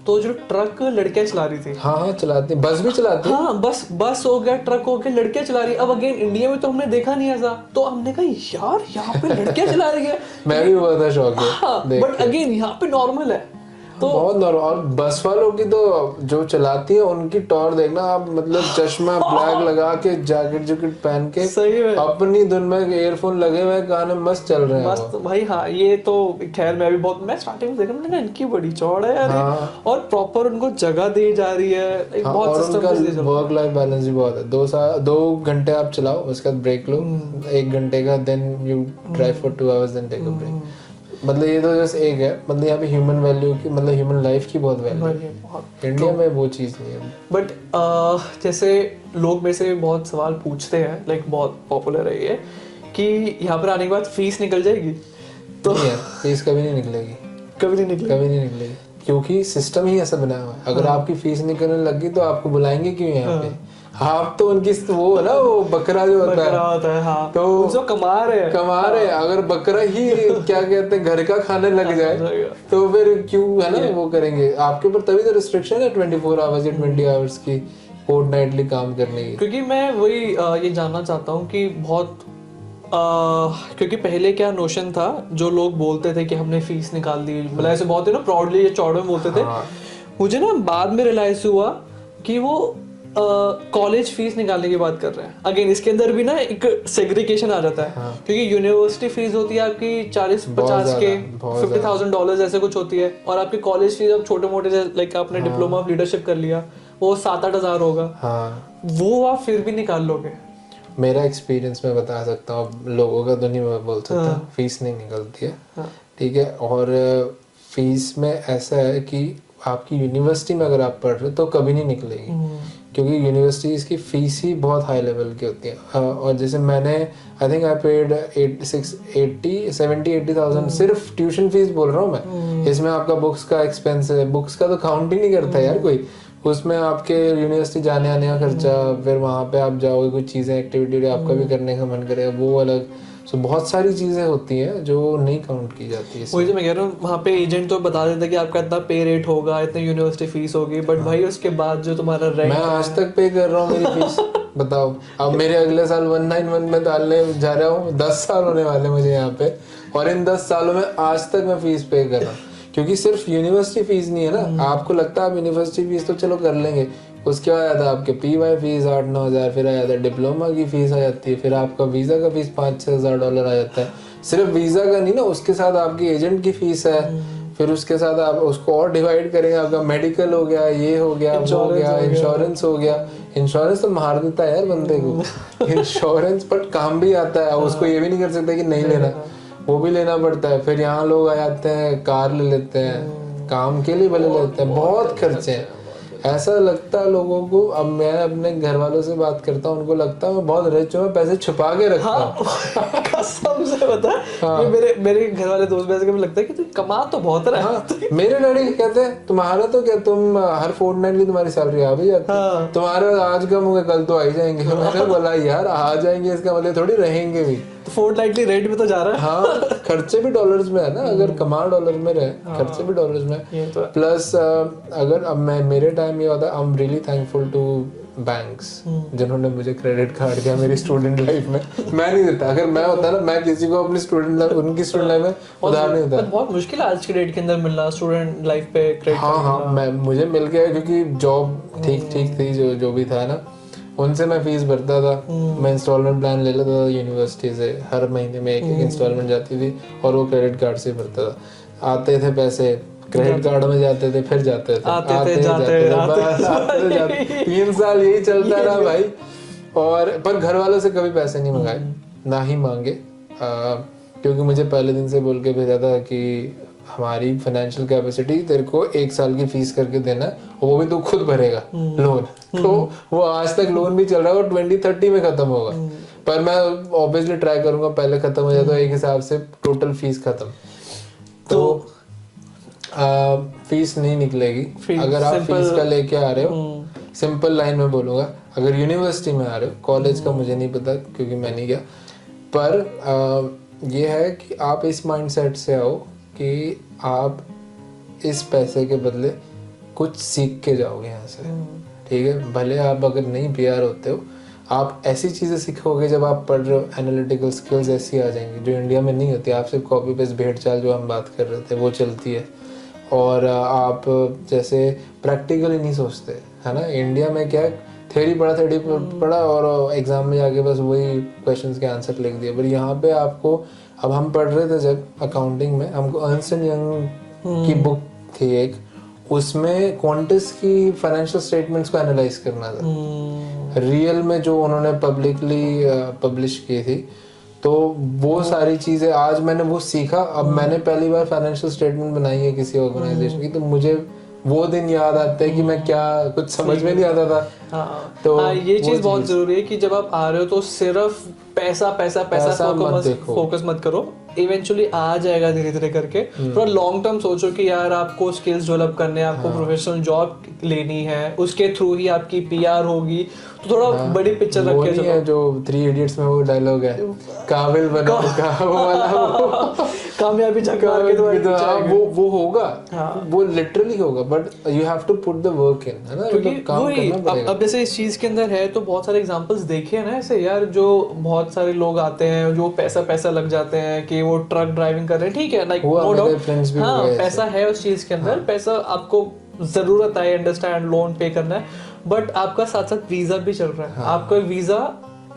तो जो ट्रक लड़कियां चला रही थी। हाँ चलाती, बस भी चलाती। हाँ बस हो गया, ट्रक हो गया, लड़कियां चला रही। अब अगेन इंडिया में तो हमने देखा नहीं ऐसा, तो हमने कहा यार यहाँ पे लड़कियां चला रही है। मैं भी बहुत शौक है, बट अगेन यहाँ पे नॉर्मल है तो बहुत नॉर्मल। और बस वालों की तो जो चलाती है उनकी टॉर देखना आप, मतलब चश्मा ब्लैक लगा के जैकेट पहन के सही में अपनी धुन में ईयरफोन लगे हुए गाने मस्त चल रहे हैं मस्त भाई। हाँ ये तो खैर मैं भी बहुत, मैं स्टार्टिंग में देखा मैंने इनकी बड़ी चौड़ है यार। और प्रॉपर उनको जगह दी जा रही है, बहुत सिस्टम। वर्क लाइफ बैलेंस भी बहुत है। 2 घंटे आप चलाओ, उसके बाद ब्रेक लो 1 घंटे का, then you drive for 2 hours, then take a break. मतलब ये तो जस्ट एक है, मतलब यहाँ पे ह्यूमन वैल्यू की, मतलब ह्यूमन लाइफ की बहुत वैल्यू है। इंडिया में वो चीज़ नहीं है। बट जैसे लोग मेरे से बहुत सवाल पूछते हैं, लाइक बहुत पॉपुलर है ये कि यहाँ पर आने के बाद फीस निकल जाएगी, तो फीस कभी नहीं निकलेगी, कभी नहीं निकलेगी क्योंकि सिस्टम ही ऐसा बना हुआ है। अगर आपकी फीस निकलने लगी तो आपको बुलाएंगे क्यों यहाँ पे? आप तो उनकी वो है ना, वो बकरा जो होता है हाँ, तो जो कमा रहे हैं। अगर बकरा ही क्या कहते हैं घर का खाने लग जाए तो फिर क्यों है ना वो करेंगे आपके ऊपर। तभी तो रिस्ट्रिक्शन है 24 आवर्स या 20 आवर्स की फोर्टनाइटली काम करने की। क्योंकि मैं वही ये जानना चाहता हूँ कि बहुत क्योंकि पहले क्या नोशन था, जो लोग बोलते थे कि हमने फीस निकाल दी, मतलब ऐसे बहुत है ना प्राउडली या चौड़े में बोलते थे। मुझे ना बाद में रियलाइज हुआ कि वो कॉलेज फीस निकालने की बात कर रहे हैं। अगेन इसके अंदर भी ना एक सेग्रीगेशन आ जाता है। क्योंकि यूनिवर्सिटी फीस होती है आपकी 40-50 के $50,000 ऐसे कुछ होती है, और आपकी कॉलेज फीस अब छोटे मोटे लाइक आपने डिप्लोमा ऑफ लीडरशिप कर लिया वो 7-8 हज़ार होगा। वो आप फिर भी निकाल लोगे। मेरा एक्सपीरियंस मैं बता सकता हूँ, लोगों का तो नहीं मैं बोल सकता। फीस नहीं निकलती है, ठीक है। और फीस में ऐसा है कि आपकी यूनिवर्सिटी में अगर आप पढ़ रहे हो तो कभी नहीं निकलेगी, क्योंकि यूनिवर्सिटीज की फीस ही बहुत हाई लेवल की होती है। और जैसे मैंने आई थिंक आई पेड 70-80,000 सिर्फ ट्यूशन फीस बोल रहा हूँ मैं। इसमें आपका बुक्स का एक्सपेंस है, बुक्स का तो काउंट ही नहीं करता यार कोई। उसमें आपके यूनिवर्सिटी जाने आने का खर्चा, फिर वहाँ पे आप जाओगे, कुछ चीज़ें एक्टिविटी आपका भी करने का मन करेगा, वो अलग। सो बहुत सारी चीज़ें होती हैं जो नहीं काउंट की जाती है। वही तो मैं कह रहा हूँ, वहाँ पे एजेंट तो बता देता है कि आपका इतना पे रेट होगा, इतनी यूनिवर्सिटी फीस होगी, बट भाई उसके बाद जो तुम्हारा रेंट, मैं आज तक पे कर रहा हूँ मेरी फीस। बताओ, अब मेरे अगले साल 191 में डालने जा रहा हूँ, 10 साल होने वाले मुझे यहाँ पे, और इन 10 सालों में आज तक मैं फीस पे कर रहा हूँ। क्योंकि सिर्फ यूनिवर्सिटी फीस नहीं है ना, आपको लगता है आप यूनिवर्सिटी फीस तो चलो कर लेंगे, उसके बाद आता है आपके PY फीस 8-9 हज़ार, फिर आ जाता है डिप्लोमा की फीस आ जाती है, फिर आपका वीज़ा का फीस $5-6 हज़ार आ जाता है। सिर्फ वीज़ा का नहीं ना, उसके साथ आपकी एजेंट की फीस है, फिर उसके साथ आप उसको और डिवाइड करेंगे, आपका मेडिकल हो गया, ये हो गया, वो हो गया, इंश्योरेंस हो गया। इंश्योरेंस तो मार देता है यार बंदे को। इंश्योरेंस पर काम भी आता है, उसको ये भी नहीं कर सकते कि नहीं लेना, वो भी लेना पड़ता है। फिर यहाँ लोग आ जाते हैं, कार ले लेते हैं, काम के लिए भले लेते हैं, बहुत खर्चे हैं। ऐसा लगता है लोगों को, अब मैं अपने घर वालों से बात करता हूँ, उनको लगता है मैं बहुत रिच हूँ, मैं पैसे छुपा के रखता हूँ। कसम से बता, ये मेरे घर वाले दोस्त वैसे कभी लगता है कि तू कमा तो बहुत रहा है। मेरे डैडी कहते हैं तुम्हारा तो क्या, तुम हर फोर्टनाइटली तुम्हारी सैलरी आ भी जाती है, तुम्हारे आज कम होंगे कल तो आ ही जाएंगे। मैंने बोला यार आ जाएंगे इसका मतलब थोड़ी रहेंगे भी, फोर्टनाइटली रेट में तो जा रहा है। हाँ, खर्चे भी डॉलर्स में है ना, अगर कमा डॉलर में रहे, खर्चे भी डॉलर्स में। प्लस अगर अब मैं मेरे टाइम ये होता है, I am really thankful to banks जिन्होंने मुझे क्रेडिट कार्ड दिया मेरी स्टूडेंट लाइफ में। मैं नहीं देता, अगर मैं होता ना, मैं किसी को अपनी स्टूडेंट लाइफ, उनकी स्टूडेंट लाइफ में उधार नहीं देता। बहुत मुश्किल है आज के डेट के अंदर मिलना स्टूडेंट लाइफ पे क्रेडिट। हाँ, मैं मुझे मिल गया क्योंकि जॉब ठीक थी, जो भी था ना, उनसे मैं फीस भरता था। मैं इंस्टॉलमेंट प्लान ले लेता था यूनिवर्सिटी से, हर महीने में एक इंस्टॉलमेंट जाती थी, और वो क्रेडिट कार्ड से भरता था। आते थे पैसे, क्रेडिट कार्ड में जाते थे, फिर जाते थे, आते जाते 3 साल यही चलता रहा भाई। और पर घर वालों से कभी पैसे नहीं मंगाए, ना ही मांगे, क्योंकि मुझे पहले दिन से बोल के भेजा था कि हमारी फाइनेंशियल कैपेसिटी तेरे को 1 साल की फीस करके देना है, और वो भी तू खुद भरेगा लोन। तो वो आज तक लोन भी चल रहा है, और 2030 में खत्म होगा, पर मैं ऑब्वियसली ट्राई करूंगा पहले खत्म हो जाए, तो एक हिसाब से टोटल फीस खत्म। तो फीस नहीं निकलेगी अगर आप फीस का लेके आ रहे हो। सिंपल लाइन में बोलूंगा, अगर यूनिवर्सिटी में आ रहे हो, कॉलेज का मुझे नहीं पता क्योंकि मैं नहीं गया, पर ये है कि आप इस माइंडसेट से आओ कि आप इस पैसे के बदले कुछ सीख के जाओगे यहाँ से, ठीक है। भले आप अगर नहीं PR होते हो, आप ऐसी चीज़ें सीखोगे जब आप पढ़ रहे हो, एनालिटिकल स्किल्स ऐसी आ जाएंगी जो इंडिया में नहीं होती। आप सिर्फ कॉपी पेस्ट भेड़ चाल जो हम बात कर रहे थे वो चलती है, और आप जैसे प्रैक्टिकली नहीं सोचते, है ना। इंडिया में क्या, थ्योरी पढ़ा और एग्जाम में जाके बस वही क्वेश्चंस के आंसर लिख दिए। पर यहाँ पे आपको, अब हम पढ़ रहे थे जब अकाउंटिंग में, हमको अर्नस्ट एंड यंग की बुक थी एक, उसमें क्वांटिस की फाइनेंशियल स्टेटमेंट्स को एनालाइज करना था, रियल में जो उन्होंने पब्लिकली पब्लिश की थी। तो वो सारी चीजें आज मैंने वो सीखा। अब मैंने पहली बार फाइनेंशियल स्टेटमेंट बनाई है किसी ऑर्गेनाइजेशन की, तो मुझे वो दिन याद आते हैं कि मैं क्या, कुछ समझ में नहीं आता था। तो ये चीज बहुत जरूरी है कि जब आप आ रहे हो तो सिर्फ पैसा फोकस मत करो, इवेंचुअली आ जाएगा धीरे धीरे करके। थोड़ा लॉन्ग टर्म सोचो कि यार आपको स्किल्स डेवलप करने हैं, आपको प्रोफेशनल जॉब लेनी है, उसके थ्रू ही आपकी PR होगी, तो थोड़ा बड़ी पिक्चर रख के चलो। जो 3 इडियट्स में वो डायलॉग है, काबिल बनो वो वाला, कामयाबी झकमार के तो वो होगा, वो लिटरली होगा, but you have to put the work in, है ना। क्योंकि वही अब जैसे इस चीज के अंदर है तो बहुत सारे एग्जांपल्स देखे हैं ना ऐसे यार, जो बहुत सारे लोग आते हैं जो पैसा लग जाते हैं कि वो ट्रक ड्राइविंग कर रहे हैं, ठीक है, लाइक नो डाउट, हाँ पैसा है उस चीज के अंदर, पैसा आपको जरूरत है, अंडरस्टैंड, लोन पे करना है, बट आपका साथ साथ वीजा भी चल रहा है। आपका वीजा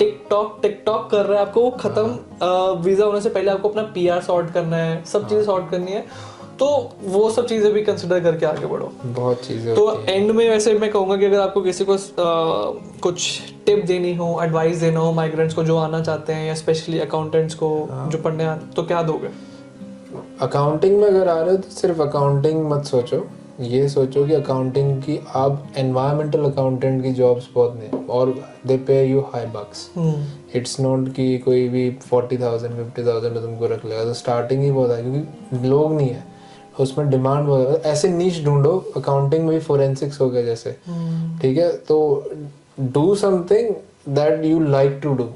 टिकटॉक कर रहा है, आपको वो खत्म, वीजा होने से पहले आपको अपना PR सॉर्ट करना है, सब चीजें सॉर्ट करनी है, तो वो सब चीजें भी कंसिडर करके आगे बढ़ो। बहुत चीजें तो एंड में वैसे मैं कहूंगा कि अगर आपको किसी को कुछ टिप देनी हो, एडवाइस देना हो माइग्रेंट्स को जो आना चाहते हैं, या स्पेशली अकाउंटेंट्स को जो पढ़ने आते, तो क्या दोगे? अकाउंटिंग में अगर आ रहे हो तो सिर्फ अकाउंटिंग मत सोचो, ये सोचो कि अकाउंटिंग की, आप एनवायरमेंटल अकाउंटेंट की जॉब्स बहुत नहीं, और they pay you high bucks. It's not कि कोई भी 40,000 50,000 में तुमको रख लेगा, तो स्टार्टिंग ही बहुत है क्योंकि लोग नहीं है। उसमें डिमांड वगैरह ऐसे नीच ढूंढो। अकाउंटिंग में भी फोरेंसिक्स हो गया जैसे, ठीक है, तो do something that you like to do.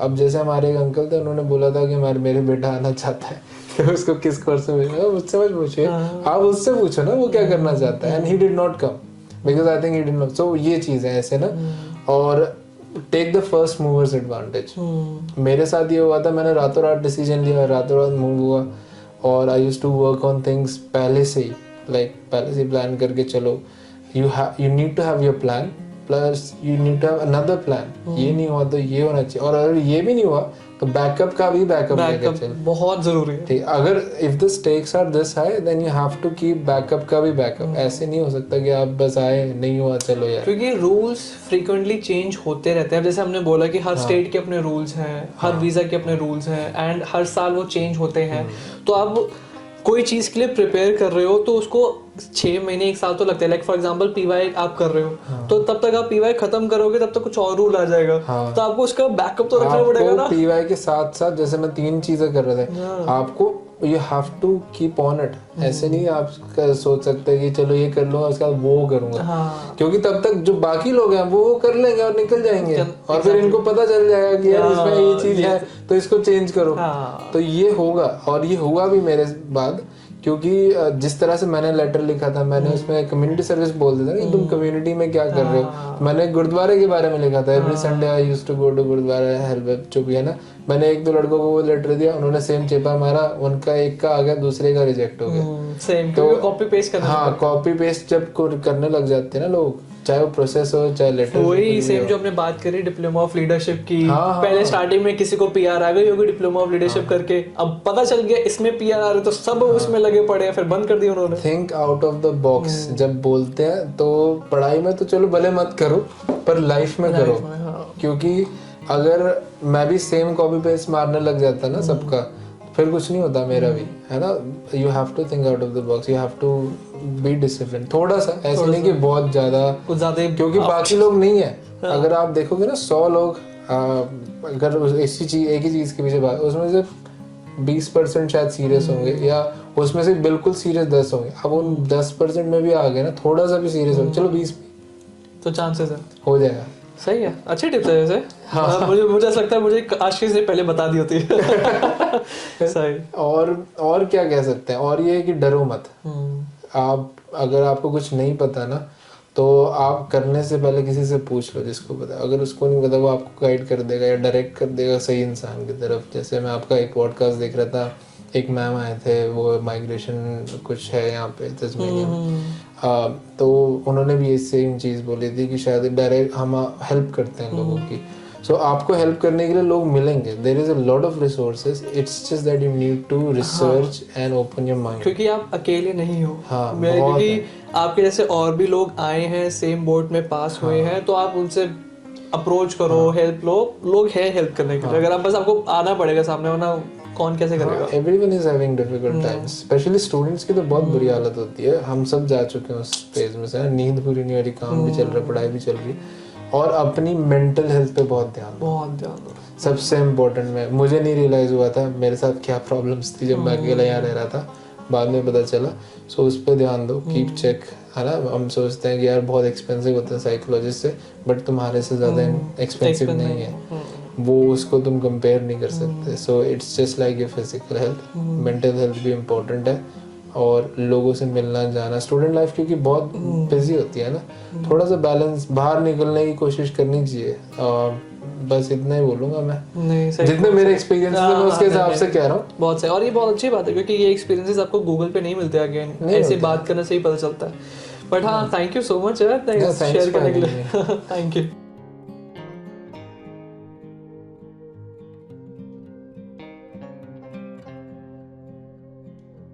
अब जैसे हमारे एक अंकल थे, उन्होंने बोला था कि मेरे बेटा आना चाहता है तो उसको किस कोर्स में भेजना, मुझसे मत पूछिए, आप उससे पूछो ना वो क्या करना चाहता है। And he did not come because I think he did not. So ये चीज़ है ऐसे ना। और take the first movers advantage. मेरे साथ ये हुआ था, मैंने रातों रात डिसीजन लिया, रातों रात मूव हुआ। और I used to work on things पहले से ही, पहले से प्लान करके चलो। You need to have your plan plus you need to have another plan. ये नहीं हुआ तो ये होना चाहिए, और अगर ये भी नहीं हुआ तो बैकअप का भी बैकअप लेके चल, बहुत जरूरी है। ठीक। अगर if the stakes are this high then you have to keep backup का भी बैकअप। ऐसे नहीं हो सकता कि आप बस आए, नहीं हुआ चलो यार, क्योंकि रूल्स फ्रीक्वेंटली चेंज होते रहते हैं। जैसे हमने बोला कि हर स्टेट के अपने रूल्स हैं, हर वीजा के अपने रूल्स हैं, एंड हर साल वो चेंज होते हैं। तो आप कोई चीज के लिए प्रिपेयर कर रहे हो तो उसको 6 महीने 1 साल तो लगता है। लाइक फॉर एग्जांपल पीवाई आप कर रहे हो, तो तब तक आप पीवाई खत्म करोगे तब तक कुछ और रूल आ जाएगा। तो आपको उसका बैकअप तो रखना पड़ेगा ना। पीवाई के साथ साथ जैसे मैं 3 चीजें कर रहे थे, आपको you have to keep on it. ऐसे नहीं आप सोच सकते कि चलो ये कर लूंगा उसके बाद वो करूंगा, क्योंकि तब तक जो बाकी लोग हैं वो कर लेंगे और निकल जाएंगे, और फिर इनको पता चल जाएगा कि यार इसमें ये चीज है तो इसको चेंज करो। तो ये होगा, और ये हुआ भी मेरे बाद, क्योंकि जिस तरह से मैंने लेटर लिखा था, मैंने उसमें कम्युनिटी सर्विस बोल दिया था कि तुम कम्युनिटी में क्या कर रहे हो। मैंने गुरुद्वारे के बारे में लिखा था, every Sunday I used to go to gurdwara help, जो भी है ना। मैंने 1-2 लड़कों को वो लेटर दिया, उन्होंने सेम चेपा मारा, उनका एक का आ गया, दूसरे का रिजेक्ट हो गया। सेम, तो कॉपी पेस्ट करना। हाँ, कॉपी पेस्ट जब करने लग जाते हैं ना लोग, चाहे वो प्रोसेस हो चाहे लेटर, वही सेम जो हमने बात करी डिप्लोमा ऑफ लीडरशिप की। पहले स्टार्टिंग में किसी को पीआर आ गई होगी डिप्लोमा ऑफ लीडरशिप करके, अब पता चल गया इसमें पीआर आ रहे तो सब उसमें लगे पड़े हैं, फिर बंद कर दिया उन्होंने। Think out of the box जब बोलते हैं, तो पढ़ाई में तो चलो भले मत करो, पर लाइफ में करो। क्योंकि अगर मैं भी सेम कॉपी पेस्ट मारने लग जाता ना सबका, फिर कुछ नहीं होता मेरा भी, है ना। You have to think out of the box, you have to be discipline थोड़ा सा, ऐसे नहीं कि बहुत ज्यादा, क्योंकि बाकी लोग नहीं है। अगर आप देखोगे ना 100 लोग अगर इसी चीज एक ही चीज के पीछे बात, उसमें से 20% शायद सीरियस होंगे, या उसमें से बिल्कुल सीरियस 10 होंगे। अब उन 10% में भी आ गए ना, थोड़ा सा भी सीरियस हो, चलो 20 तो चांसेस है हो जाएगा। सही है, अच्छी टिप्स है वैसे। हाँ। मुझे ऐसा लगता है मुझे आज से पहले बता दी होती है। सही। और क्या कह सकते हैं, और ये है कि डरो मत। आप अगर आपको कुछ नहीं पता ना, तो आप करने से पहले किसी से पूछ लो जिसको पता है। अगर उसको नहीं पता, वो आपको गाइड कर देगा या डायरेक्ट कर देगा सही इंसान की तरफ। जैसे मैं आपका एक पॉडकास्ट देख रहा था, एक मैम आए थे, वो माइग्रेशन कुछ है यहाँ पे तस्मीनिया में, तो उन्होंने भी ये सेम चीज़ बोली थी कि शायद डायरेक्ट हम हेल्प करते हैं लोगों की। सो आपको हेल्प करने के लिए लोग मिलेंगे, there is a lot of resources, it's just that you need to research and open your mind, क्योंकि आप अकेले नहीं हो। हाँ, क्योंकि आपके जैसे और भी लोग आए हैं, सेम बोट में पास हुए हैं, तो आप उनसे अप्रोच करो, हेल्प लो, लोग हैं हेल्प करने के लिए। अगर आप बस आपको आना पड़ेगा सामने, वरना कौन कैसे करेगा। Everyone is having difficult times, specially students की तो बहुत बुरी हालत होती है। हम सब जा चुके हैं उस फेज में से, नींद पूरी नहीं हो रही, काम भी चल रहा है, पढ़ाई भी चल रही, और अपनी मेंटल हेल्थ पे बहुत ध्यान दो। सबसे इम्पोर्टेंट में मुझे नहीं रियलाइज हुआ था मेरे साथ क्या प्रॉब्लम्स थी जब मैं अकेला यहाँ रह रहा था, बाद में पता चला। सो उस पर ध्यान दो, कीप चेक, है ना। हम सोचते हैं कि यार बहुत एक्सपेंसिव होता है साइकोलॉजिस्ट से, बट तुम्हारे से ज़्यादा एक्सपेंसिव नहीं है वो, उसको तुम कंपेयर नहीं कर सकते। So it's just like your physical health, mental health भी इम्पोर्टेंट है, और लोगों से मिलना जाना। स्टूडेंट लाइफ क्योंकि बहुत बिजी होती है ना, थोड़ा सा बैलेंस, बाहर निकलने की कोशिश करनी चाहिए। बस इतना ही बोलूंगा मैं, नहीं सही, जितने मेरे एक्सपीरियंस है मैं उसके हिसाब से कह रहा हूँ। बहुत सही, और ये बहुत अच्छी बात है क्योंकि ये एक्सपीरियंसेस आपको गूगल पे नहीं मिलते अगेन, ऐसे बात करने से ही पता चलता है। बट हाँ, thank you so much share करने के लिए। Thank you.